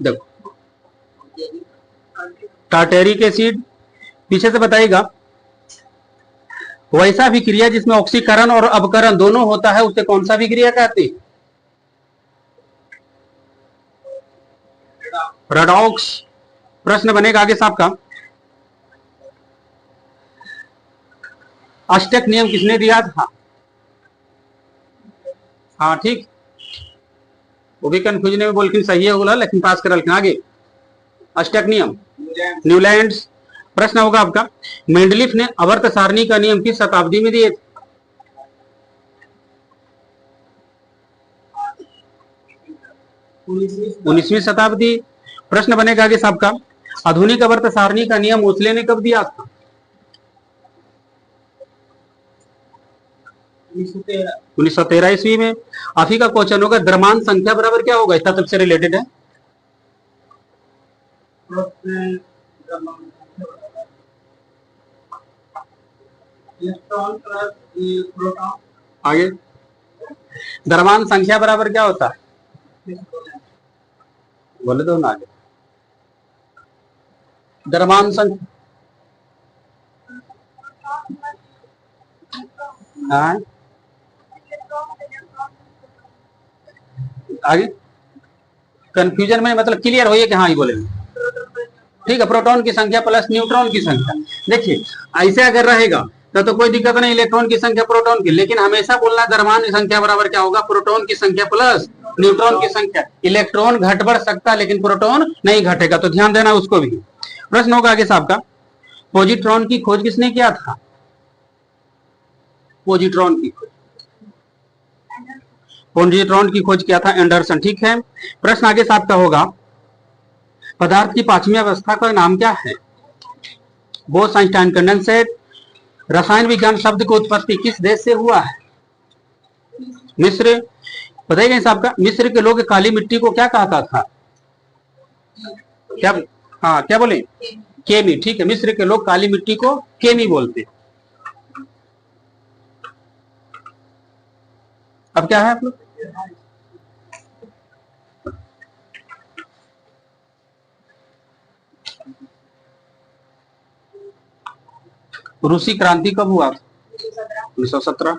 देखो, टार्टेरिक एसिड। पीछे से बताइएगा, वैसा विक्रिया जिसमें ऑक्सीकरण और अपकरण दोनों होता है उसे कौन सा विक्रिया कहते हैं? रेडॉक्स। प्रश्न बनेगा आगे साहब का, अष्टक नियम किसने दिया था? हाँ ठीक, वो भी कंफ्यूजन में बोल के सही है बोला, लेकिन पास कर आगे। अष्टक नियम न्यूलैंड। प्रश्न होगा आपका, मेंडलीफ ने आवर्त सारणी का नियम किस शताब्दी में दिए? 19वीं शताब्दी। प्रश्न बनेगा आगे साहब का, आधुनिक आवर्त सारणी का नियम मोसले ने कब दिया था? 1913 ईस्वी में। आफी का क्वेश्चन होगा, द्रव्यमान संख्या बराबर क्या होगा? इस तत्व से रिलेटेड है। आगे, द्रव्यमान संख्या बराबर क्या होता है? बोले दो ना आगे। द्रव्यमान संख्या, हाँ आगे, कंफ्यूजन में मतलब क्लियर होइए कि हाँ ही बोले। ठीक है, प्रोटॉन की संख्या प्लस न्यूट्रॉन की संख्या। देखिए ऐसे अगर रहेगा तो कोई दिक्कत नहीं, इलेक्ट्रॉन की संख्या प्रोटॉन की, लेकिन हमेशा बोलना द्रव्यमान संख्या बराबर क्या होगा? प्रोटॉन की संख्या प्लस न्यूट्रॉन की संख्या। इलेक्ट्रॉन घट बढ़ सकता है लेकिन प्रोटॉन नहीं घटेगा, तो ध्यान देना उसको भी। प्रश्न होगा आगे साहब का, पॉजिट्रॉन की खोज किसने किया था? पॉजिट्रॉन की खोज किया था एंडरसन। ठीक है, प्रश्न आगे साहब का होगा, पदार्थ की पांचवी अवस्था का नाम क्या है? Bose Einstein condensate. रसायन विज्ञान शब्द की उत्पत्ति किस देश से हुआ है? मिस्र। बताइए साहब का, मिस्र के लोग काली मिट्टी को क्या कहता था? क्या? हाँ क्या बोले? केमी। ठीक है, मिस्र के लोग काली मिट्टी को केमी बोलते। अब क्या है आप लोग? रूसी क्रांति कब हुआ? 1917।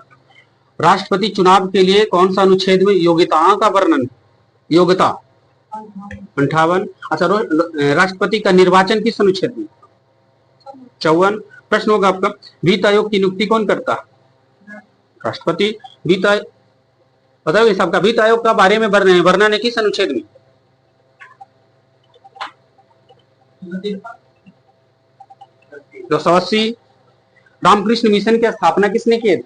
राष्ट्रपति चुनाव के लिए कौन सा अनुच्छेद में योग्यताओं का वर्णन? योग्यता 58। अच्छा, राष्ट्रपति का निर्वाचन किस अनुच्छेद में? 54। प्रश्न होगा आपका, वित्त आयोग की नियुक्ति कौन करता है? राष्ट्रपति। वित्त आयोग, बताओ सबका, वित्त आयोग का बारे में वर्णन है किस अनुच्छेद में? 280। रामकृष्ण मिशन की स्थापना किसने की?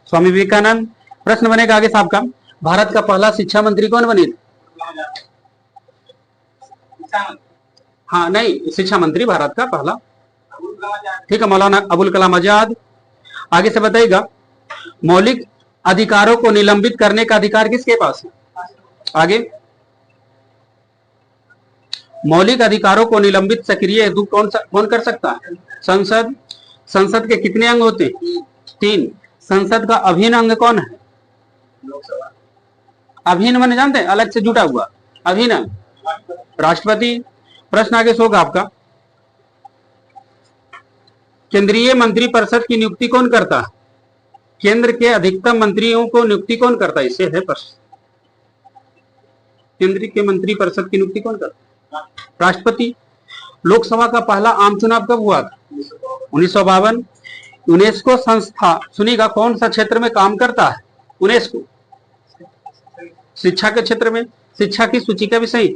स्वामी विवेकानंद। प्रश्न बनेगा आगे साहब का, भारत का पहला शिक्षा मंत्री कौन बने? हाँ नहीं, शिक्षा मंत्री भारत का पहला, ठीक है, मौलाना अबुल कलाम आजाद। आगे से बताइएगा, मौलिक अधिकारों को निलंबित करने का अधिकार किसके पास है? आगे, मौलिक अधिकारों को निलंबित सक्रिय कौन कर सकता है? संसद। संसद के कितने अंग होते हैं? 3। संसद का अभिन्न अंग कौन है? अभिन्न माने जानते हैं, अलग से जुटा हुआ अभिन्न अंग, राष्ट्रपति। प्रश्न आगे होगा आपका, केंद्रीय मंत्रिपरिषद की नियुक्ति कौन करता है? केंद्र के अधिकतम मंत्रियों को नियुक्ति कौन करता है? इससे है प्रश्न, केंद्र के मंत्रिपरिषद की नियुक्ति कौन करता है? राष्ट्रपति। लोकसभा का पहला आम चुनाव कब हुआ था? 1952। यूनेस्को संस्था सुनिएगा कौन सा क्षेत्र में काम करता है? यूनेस्को शिक्षा के क्षेत्र में। शिक्षा की सूची का विषय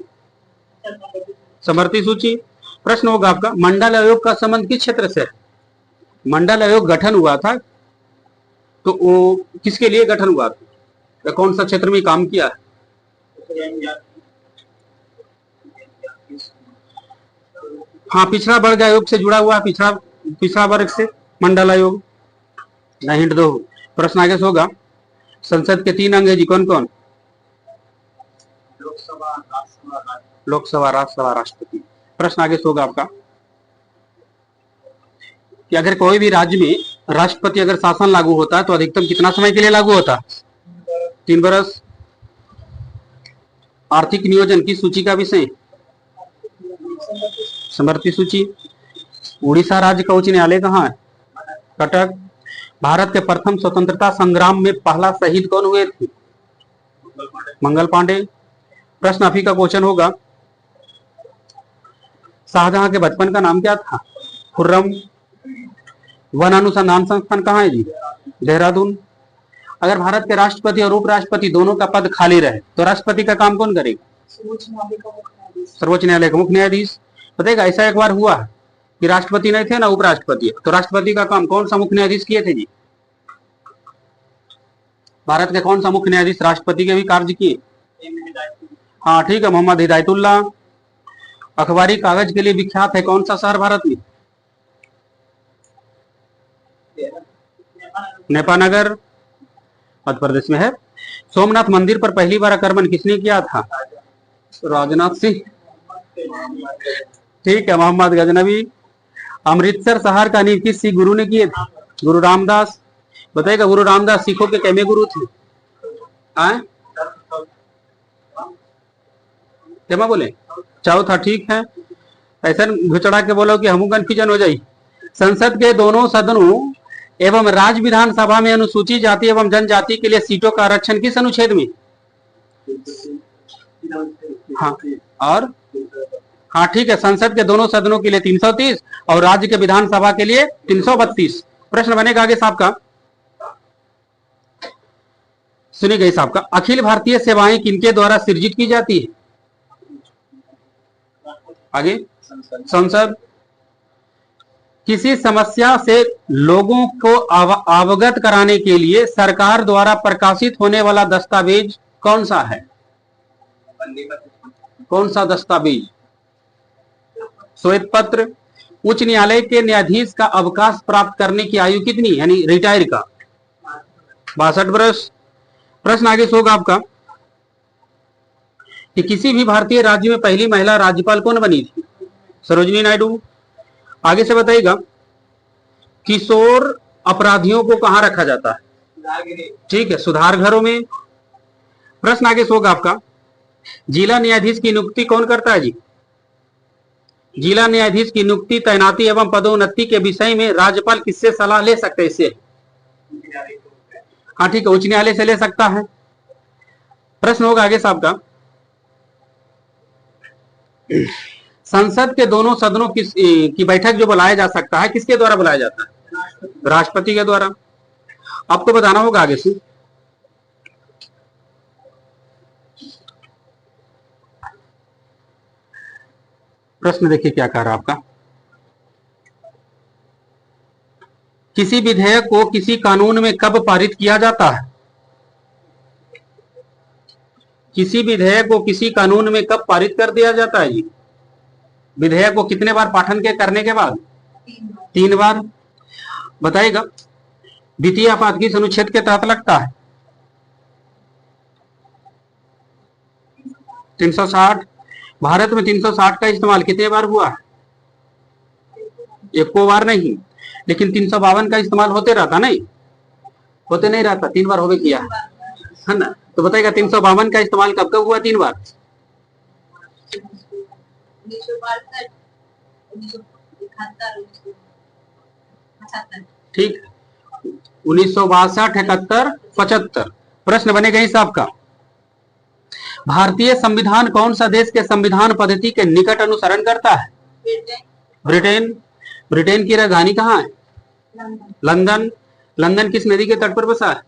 समवर्ती सूची। प्रश्न होगा आपका, मंडल आयोग का संबंध किस क्षेत्र से है? मंडल आयोग गठन हुआ था तो वो किसके लिए गठन हुआ था? कौन सा क्षेत्र में काम किया है? हाँ, पिछड़ा वर्ग आयोग से जुड़ा हुआ, पिछड़ा वर्ग से मंडल आयोग। हिंट दो। प्रश्न आगे से होगा, संसद के 3 अंग है जी, कौन कौन? लोकसभा, राज्यसभा, राष्ट्रपति। प्रश्न आगे से होगा आपका कि अगर कोई भी राज्य में राष्ट्रपति अगर शासन लागू होता है तो अधिकतम कितना समय के लिए लागू होता है? 3 वर्ष। आर्थिक नियोजन की सूची का विषय स्मृति सूची। उड़ीसा राज्य का उच्च न्यायालय कहाँ है? कटक। भारत के प्रथम स्वतंत्रता संग्राम में पहला शहीद कौन हुए थे? मंगल पांडे। प्रश्न आप ही का क्वेश्चन होगा, शाहजहां के बचपन का नाम क्या था? खुर्रम। वन अनुसंधान संस्थान कहाँ है जी? देहरादून। अगर भारत के राष्ट्रपति और उपराष्ट्रपति दोनों का पद खाली रहे तो राष्ट्रपति का काम कौन करेगा? सर्वोच्च न्यायालय का मुख्य न्यायाधीश। बताएगा, ऐसा एक बार हुआ है कि राष्ट्रपति नहीं थे ना उपराष्ट्रपति, तो राष्ट्रपति का काम कौन सा मुख्य न्यायाधीश किए थे जी? भारत के कौन सा मुख्य न्यायाधीश राष्ट्रपति के भी कार्य किए? हाँ ठीक है, मोहम्मद हिदायतुल्लाह। अखबारी कागज के लिए विख्यात है कौन सा शहर भारत में? नेपानगर मध्य प्रदेश में है। सोमनाथ मंदिर पर पहली बार आक्रमण किसने किया था? राजनाथ सिंह। ठीक है, मोहम्मद गजनवी। अमृतसर शहर का नींव किस सिख गुरु ने किए थे? गुरु रामदास। बताइएगा, गुरु रामदास सिखों के कैमे गुरु थे? क्या बोले? चौथा। ठीक है, ऐसा घुचड़ा के बोलो कि हम कंफ्यूजन हो जाए। संसद के दोनों सदनों एवं राज्य विधानसभा में अनुसूचित जाति एवं जनजाति के लिए सीटों का आरक्षण किस अनुच्छेद में? हाँ, और हाँ ठीक है, संसद के दोनों सदनों के लिए 330 और राज्य के विधानसभा के लिए 332। प्रश्न बनेगा आगे साहब का, सुनिएगा साहब का। अखिल भारतीय सेवाएं किनके द्वारा सृजित की जाती है? आगे संसद। किसी समस्या से लोगों को अवगत कराने के लिए सरकार द्वारा प्रकाशित होने वाला दस्तावेज कौन सा है? कौन सा दस्तावेज? श्वेत पत्र। उच्च न्यायालय के न्यायाधीश का अवकाश प्राप्त करने की आयु कितनी, यानी रिटायर का? 62 वर्ष। प्रश्न आगे होगा आपका कि किसी भी भारतीय राज्य में पहली महिला राज्यपाल कौन बनी थी? सरोजिनी नायडू। आगे से बताइएगा, किशोर अपराधियों को कहां रखा जाता है? ठीक है, सुधार घरों में। प्रश्न आगे होगा आपका, जिला न्यायाधीश की नियुक्ति कौन करता है जी? जिला न्यायाधीश की नियुक्ति, तैनाती एवं पदोन्नति के विषय में राज्यपाल किससे सलाह ले सकते हैं? इससे हाँ ठीक है, उच्च न्यायालय से ले सकता है। प्रश्न होगा आगे साहब का, संसद के दोनों सदनों की बैठक जो बुलाया जा सकता है किसके द्वारा बुलाया जाता है? राष्ट्रपति के द्वारा। आपको बताना होगा आगे से। प्रश्न देखिए क्या कह रहा है आपका, किसी विधेयक को किसी कानून में कब पारित किया जाता है? किसी विधेयक को किसी कानून में कब पारित कर दिया जाता है जी? विधेयक को कितने बार पाठन के करने के बाद? 3 बार। बताइएगा, द्वितीय आपात किस अनुच्छेद के तहत लगता है? 360। भारत में 360 का इस्तेमाल कितने बार हुआ? एको बार नहीं, लेकिन 352 का इस्तेमाल होते रहता नहीं? होते नहीं रहता, 3 बार होवे किया है ना। तो बताइएगा 352 का इस्तेमाल कब कब हुआ? 3 बार। ठीक, 1962, 71, 75। प्रश्न बनेगा इस आपका, भारतीय संविधान कौन सा देश के संविधान पद्धति के निकट अनुसरण करता है? ब्रिटेन। ब्रिटेन की राजधानी कहाँ है? लंदन। लंदन किस नदी के तट पर बसा है?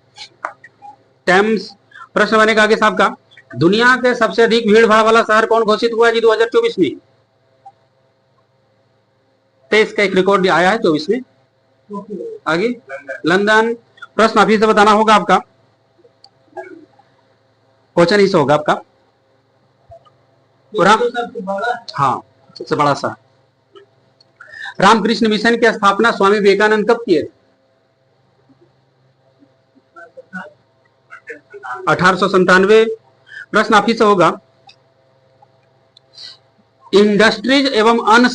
टेम्स। प्रश्न बनेगा आगे साहब का, दुनिया के सबसे अधिक भीड़ भाड़ वाला शहर कौन घोषित हुआ जी 2024 में? 23 का एक रिकॉर्ड आया है 24 में। आगे लंदन। प्रश्न अभी से बताना होगा आपका, क्वेश्चन इस होगा आपका, हाँ सबसे बड़ा सा, रामकृष्ण मिशन की स्थापना स्वामी विवेकानंद कब किए? 1897। प्रश्न आप ही से होगा, इंडस्ट्रीज एवं अन्य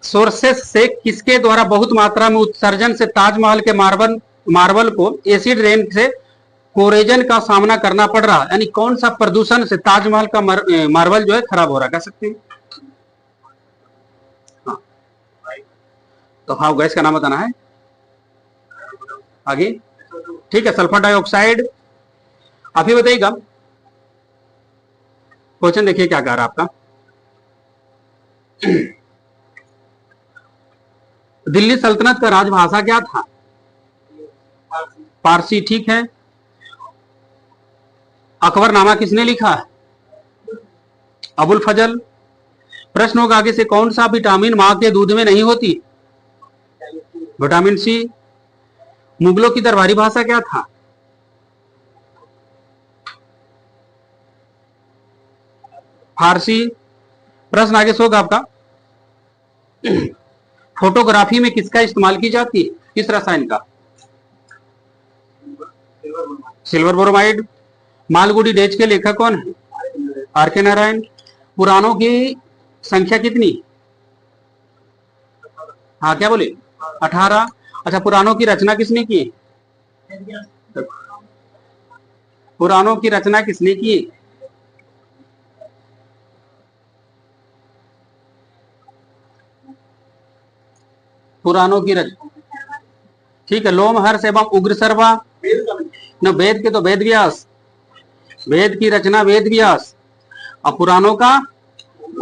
सोर्सेस से किसके द्वारा बहुत मात्रा में उत्सर्जन से ताजमहल के मार्बल को एसिड रेन से कोरेजन का सामना करना पड़ रहा? यानी कौन सा प्रदूषण से ताजमहल का मार्बल जो है खराब हो रहा, कह सकते हैं? तो हाँ, गैस का नाम बताना है। आगे ठीक है, सल्फर डाइऑक्साइड। आप ही बताइएगा, क्वेश्चन देखिए क्या कह रहा है आपका। दिल्ली सल्तनत का राजभाषा क्या था? पारसी, ठीक है। अकबरनामा किसने लिखा? अबुल फजल। प्रश्न होगा आगे से, कौन सा विटामिन मां के दूध में नहीं होती? Vitamin C. मुगलों की दरबारी भाषा क्या था? फारसी। प्रश्न आगे से होगा आपका, फोटोग्राफी में किसका इस्तेमाल की जाती है? किस रसायन का? Silver bromide. मालगुडी डेज के लेखक कौन है? आर के नारायण। पुराणों की संख्या कितनी? हाँ, क्या बोले? 18। अच्छा, पुराणों की रचना किसने की? पुराणों की रचना किसने की? पुराणों की रचना, ठीक है। लोमहर्ष एवं उग्रसर्वा, न वेद के तो वेद व्यास, वेद की रचना वेद व्यास, और पुराणों का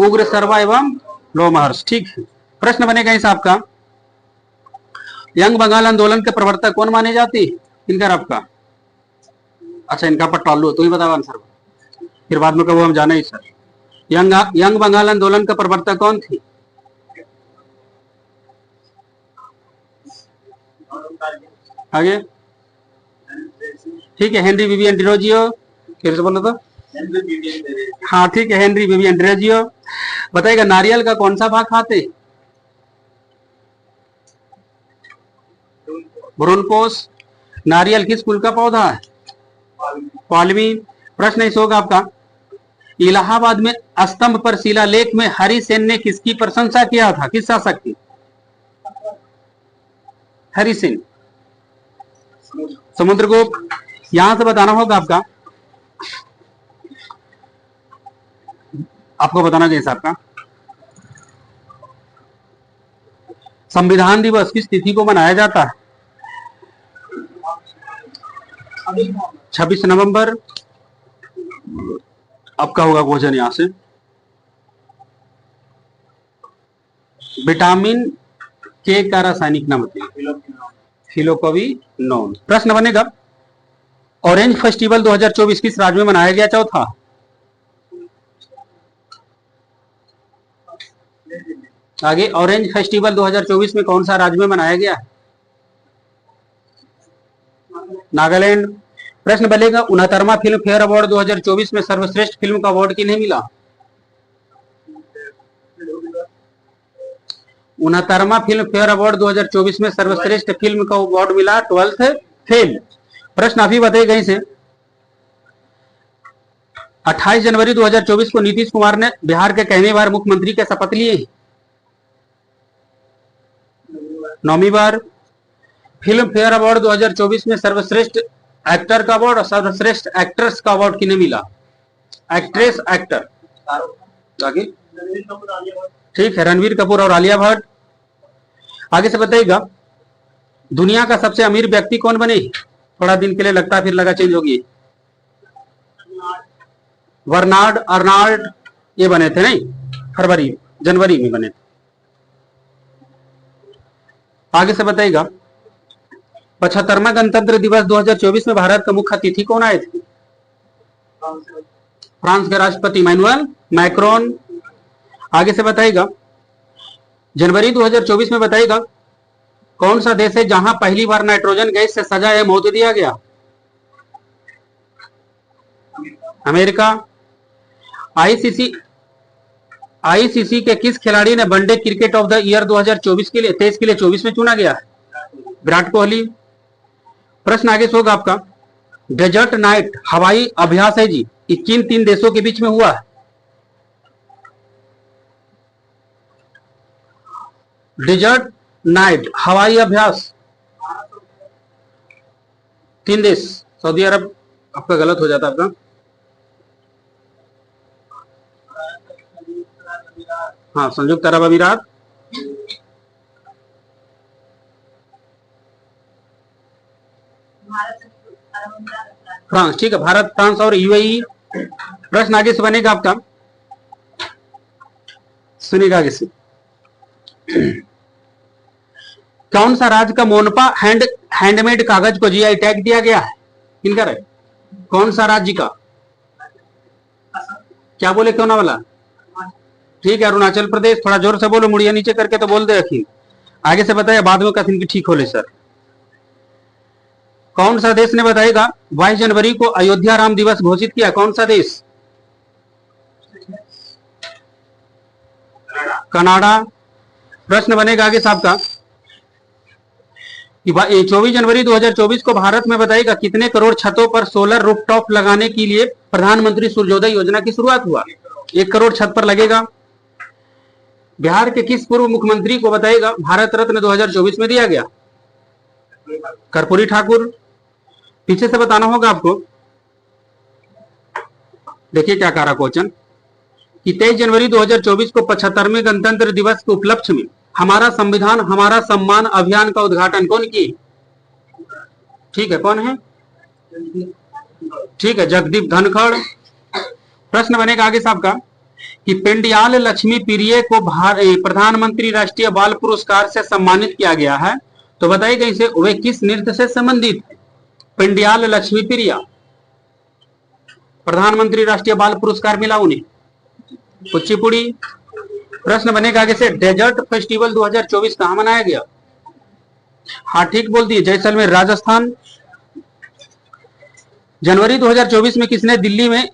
उग्रसर्वा एवं लोमहर्ष, ठीक है। प्रश्न बनेगा इस आपका, यंग बंगाल आंदोलन के प्रवर्तक कौन माने जाते? इनका आपका, अच्छा इनका पर टॉल लो, तो ही बताओ आंसर, फिर बाद में कहो हम जाने ही सर। यंग बंगाल आंदोलन का प्रवर्तक कौन थी? आगे ठीक है, हेनरी विवियन डिरोजियो। फिर से बोलो तो। हाँ ठीक है, हेनरी विवियन डिरोजियो। बताइएगा, नारियल का कौन सा भाग खाते? ब्रोनकोस। नारियल किस कुल का पौधा है? पालवी। प्रश्न इस होगा आपका, इलाहाबाद में स्तंभ पर शिलालेख में हरिसेन ने किसकी प्रशंसा किया था? किस शासक की? हरिसेन। समुद्रगुप्त। यहां से बताना होगा आपका, आपको बताना जैसा आपका, संविधान दिवस किस तिथि को मनाया जाता है? 26 नवंबर। आपका होगा क्वेश्चन यहां से, विटामिन के का रासायनिक नाम बताइए। फिलोकोविनोन। प्रश्न बनेगा, ऑरेंज फेस्टिवल 2024 किस राज्य में मनाया गया? चौथा, आगे ऑरेंज फेस्टिवल 2024 में कौन सा राज्य में मनाया गया? नागालैंड। प्रश्न बनेगा, 69वां फिल्म फेयर अवार्ड 2024 में सर्वश्रेष्ठ फिल्म का अवार्ड किन्हें मिला? 69वां फिल्म फेयर अवार्ड 2024 में सर्वश्रेष्ठ फिल्म का अवार्ड मिला 12th फेल। प्रश्न अभी बताए गए से, 28 जनवरी 2024 को नीतीश कुमार ने बिहार के कहने बार मुख्यमंत्री के शपथ लिए? 9वीं बार। फिल्म फेयर अवार्ड 2024 में सर्वश्रेष्ठ एक्टर का अवार्ड और सर्वश्रेष्ठ एक्ट्रेस का अवार्ड किन्हें मिला? Actress, actor. आगे ठीक है, रणवीर कपूर और आलिया भट्ट। आगे से बताइएगा, दुनिया का सबसे अमीर व्यक्ति कौन बने? थोड़ा दिन के लिए लगता है, फिर लगा चेंज होगी। बर्नार्ड अर्नाल्ड, ये बने थे नहीं, जनवरी में बने थे। आगे से बताइएगा, 75वां गणतंत्र दिवस 2024 में भारत का मुख्य अतिथि कौन आए थे? फ्रांस के राष्ट्रपति इमैनुअल मैक्रोन। आगे से बताइएगा, जनवरी 2024 में बताइएगा, कौन सा देश है जहां पहली बार नाइट्रोजन गैस से सजा या मौत दिया गया? अमेरिका। आईसीसी के किस खिलाड़ी ने one day cricket of the year 2024 के लिए 23 के लिए 24 में चुना गया? विराट कोहली। प्रश्न आगे से होगा आपका, डेजर्ट नाइट हवाई अभ्यास है जी, किन 3 देशों के बीच में हुआ है? डेजर्ट नाइट हवाई अभ्यास 3 देश, सऊदी अरब, आपका गलत हो जाता आपका, हाँ संयुक्त अरब अमीरात, फ्रांस, ठीक है, भारत, फ्रांस और यूएई। प्रश्न आगे से बनेगा आपका, सुनिएगा आगे से। कौन सा राज्य का मोनपा हैंडमेड कागज को जीआई टैग दिया गया है? किनका है? कौन सा राज्य का? क्या बोले, क्यों ना बोला? ठीक है, अरुणाचल प्रदेश। थोड़ा जोर से बोलो, मुड़िया नीचे करके तो बोल दे अखिल। आगे से बताइए, बाद में कथन की ठीक होले सर। कौन सा देश ने बताएगा 22 जनवरी को अयोध्या राम दिवस घोषित किया? कौन सा देश? कनाडा। प्रश्न बनेगा आगे साहब का कि 24 जनवरी 2024 को भारत में बताएगा कितने करोड़ छतों पर सोलर रूफटॉप लगाने के लिए प्रधानमंत्री सूर्योदय योजना की शुरुआत हुआ? 1 करोड़ छत पर लगेगा। बिहार के किस पूर्व मुख्यमंत्री को बताएगा भारत रत्न 2024 में दिया गया? कर्पूरी ठाकुर। पीछे से बताना होगा आपको। देखिए क्या कह रहा क्वेश्चन कि 23 जनवरी 2024 को 75वें गणतंत्र दिवस के उपलक्ष्य में हमारा संविधान हमारा सम्मान अभियान का उद्घाटन कौन किए? ठीक है, कौन है? ठीक है, जगदीप धनखड़। प्रश्न बनेगा आगे साहब का कि पेंडियाल लक्ष्मी प्रिय को प्रधानमंत्री राष्ट्रीय बाल पुरस्कार से सम्मानित किया गया है, तो बताइएगा इसे वे किस नृत्य से संबंधित है? पेंडियाल लक्ष्मी प्रिया, प्रधानमंत्री राष्ट्रीय बाल पुरस्कार मिला उन्हें, कुचिपुड़ी। प्रश्न बनेगा आगे से, डेजर्ट फेस्टिवल 2024 कहां मनाया गया? हाँ ठीक बोल दिए, जैसलमेर, राजस्थान। जनवरी 2024 में किसने दिल्ली में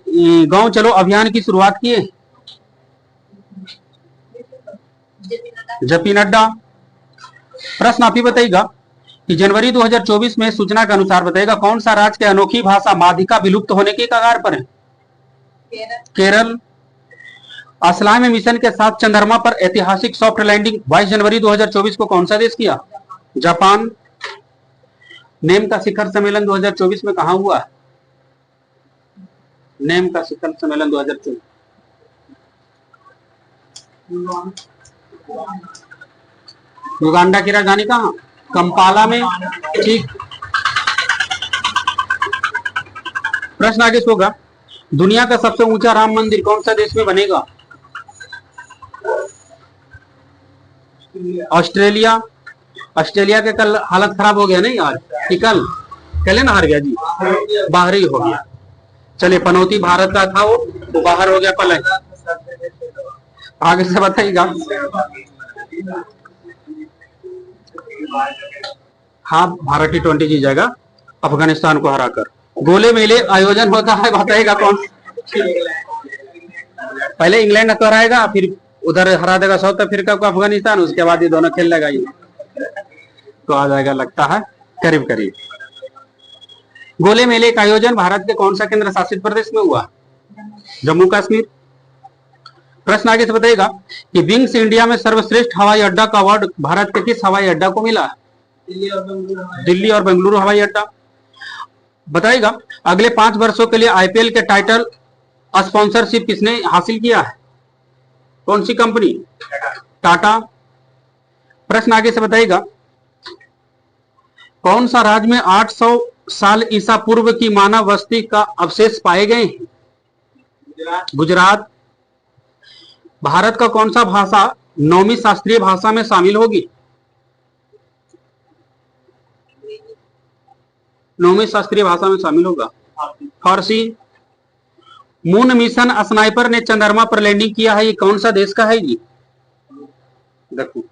गांव चलो अभियान की शुरुआत की है? जेपी नड्डा। प्रश्न आप ही बताइएगा कि जनवरी 2024 में सूचना के अनुसार बताइएगा कौन सा राज्य की अनोखी भाषा माधिका विलुप्त होने के कगार पर है? केरल। असलाम मिशन के साथ चंद्रमा पर ऐतिहासिक सॉफ्ट लैंडिंग 22 जनवरी 2024 को कौन सा देश किया? जापान। नेम का शिखर सम्मेलन 2024 में कहां हुआ? नेम का शिखर सम्मेलन 2024 युगांडा की राजधानी कहां? कंपाला में। ठीक। प्रश्न आगे होगा, दुनिया का सबसे ऊंचा राम मंदिर कौन सा देश में बनेगा? ऑस्ट्रेलिया। ऑस्ट्रेलिया के कल हालत खराब हो गया नहीं आज कि कल है ना, हार गया जी, बाहर ही हो गया। चलिए, पनौती भारत का था वो बाहर हो गया पहले। आगे से बताइएगा। हाँ, भारत T20 जीत जाएगा अफगानिस्तान को हराकर। गोले मेले आयोजन होता है, बताएगा कौन? पहले इंग्लैंड को हराएगा, फिर उधर हरा देगा साउथ अफ्रीका को अफगानिस्तान, उसके बाद ये दोनों खेल लेगा, ये तो आ जाएगा लगता है करीब करीब। गोले मेले का आयोजन भारत के कौन सा केंद्र शासित प्रदेश में हुआ? जम्मू कश्मीर। प्रश्न आगे से बताएगा कि विंग्स इंडिया में सर्वश्रेष्ठ हवाई अड्डा का अवार्ड भारत के किस हवाई अड्डा को मिला? दिल्ली और बेंगलुरु हवाई अड्डा। बताएगा अगले 5 वर्षों के लिए आईपीएल के टाइटल स्पॉन्सरशिप किसने हासिल किया है? कौन सी कंपनी? टाटा। प्रश्न आगे से बताएगा कौन सा राज्य में 800 साल ईसा पूर्व की मानव बस्ती का अवशेष पाए गए हैं? गुजरात। भारत का कौन सा भाषा 9वीं शास्त्रीय भाषा में शामिल होगी? 9वीं शास्त्रीय भाषा में शामिल होगा फारसी। मून मिशन स्नाइपर ने चंद्रमा पर लैंडिंग किया है, ये कौन सा देश का है जी? देखो,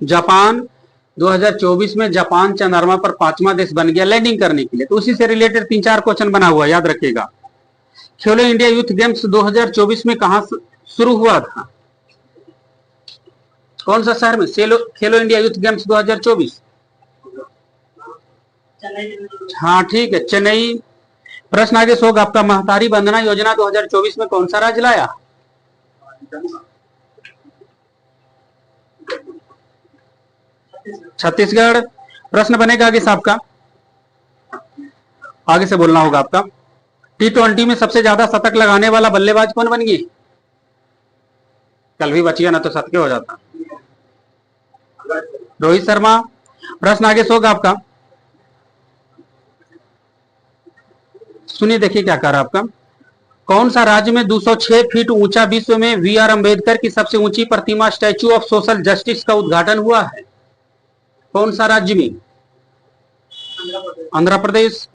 जापान। 2024 में जापान चंद्रमा पर 5वां देश बन गया लैंडिंग करने के लिए। तो उसी से रिलेटेड 3-4 क्वेश्चन बना हुआ, याद रखिएगा। खेलो इंडिया यूथ गेम्स 2024 में कहां शुरू हुआ था? कौन सा शहर में? खेलो इंडिया यूथ गेम्स 2024। हाँ ठीक है, चेन्नई। प्रश्न आगे होगा आपका, महतारी वंदना योजना 2024 में कौन सा राज्य लाया? छत्तीसगढ़। प्रश्न बनेगा आगे से आपका, आगे से बोलना होगा आपका। T20 में सबसे ज्यादा शतक लगाने वाला बल्लेबाज कौन बन गई? कल भी बचिया ना तो शतके हो जाता। रोहित शर्मा। प्रश्न आगे से होगा आपका, सुनिए, देखिए क्या कह रहा है आपका। कौन सा राज्य में 206 फीट ऊंचा विश्व में वी.आर. अंबेडकर की सबसे ऊंची प्रतिमा स्टैच्यू ऑफ सोशल जस्टिस का उद्घाटन हुआ है? कौन सा राज्य में? आंध्र प्रदेश।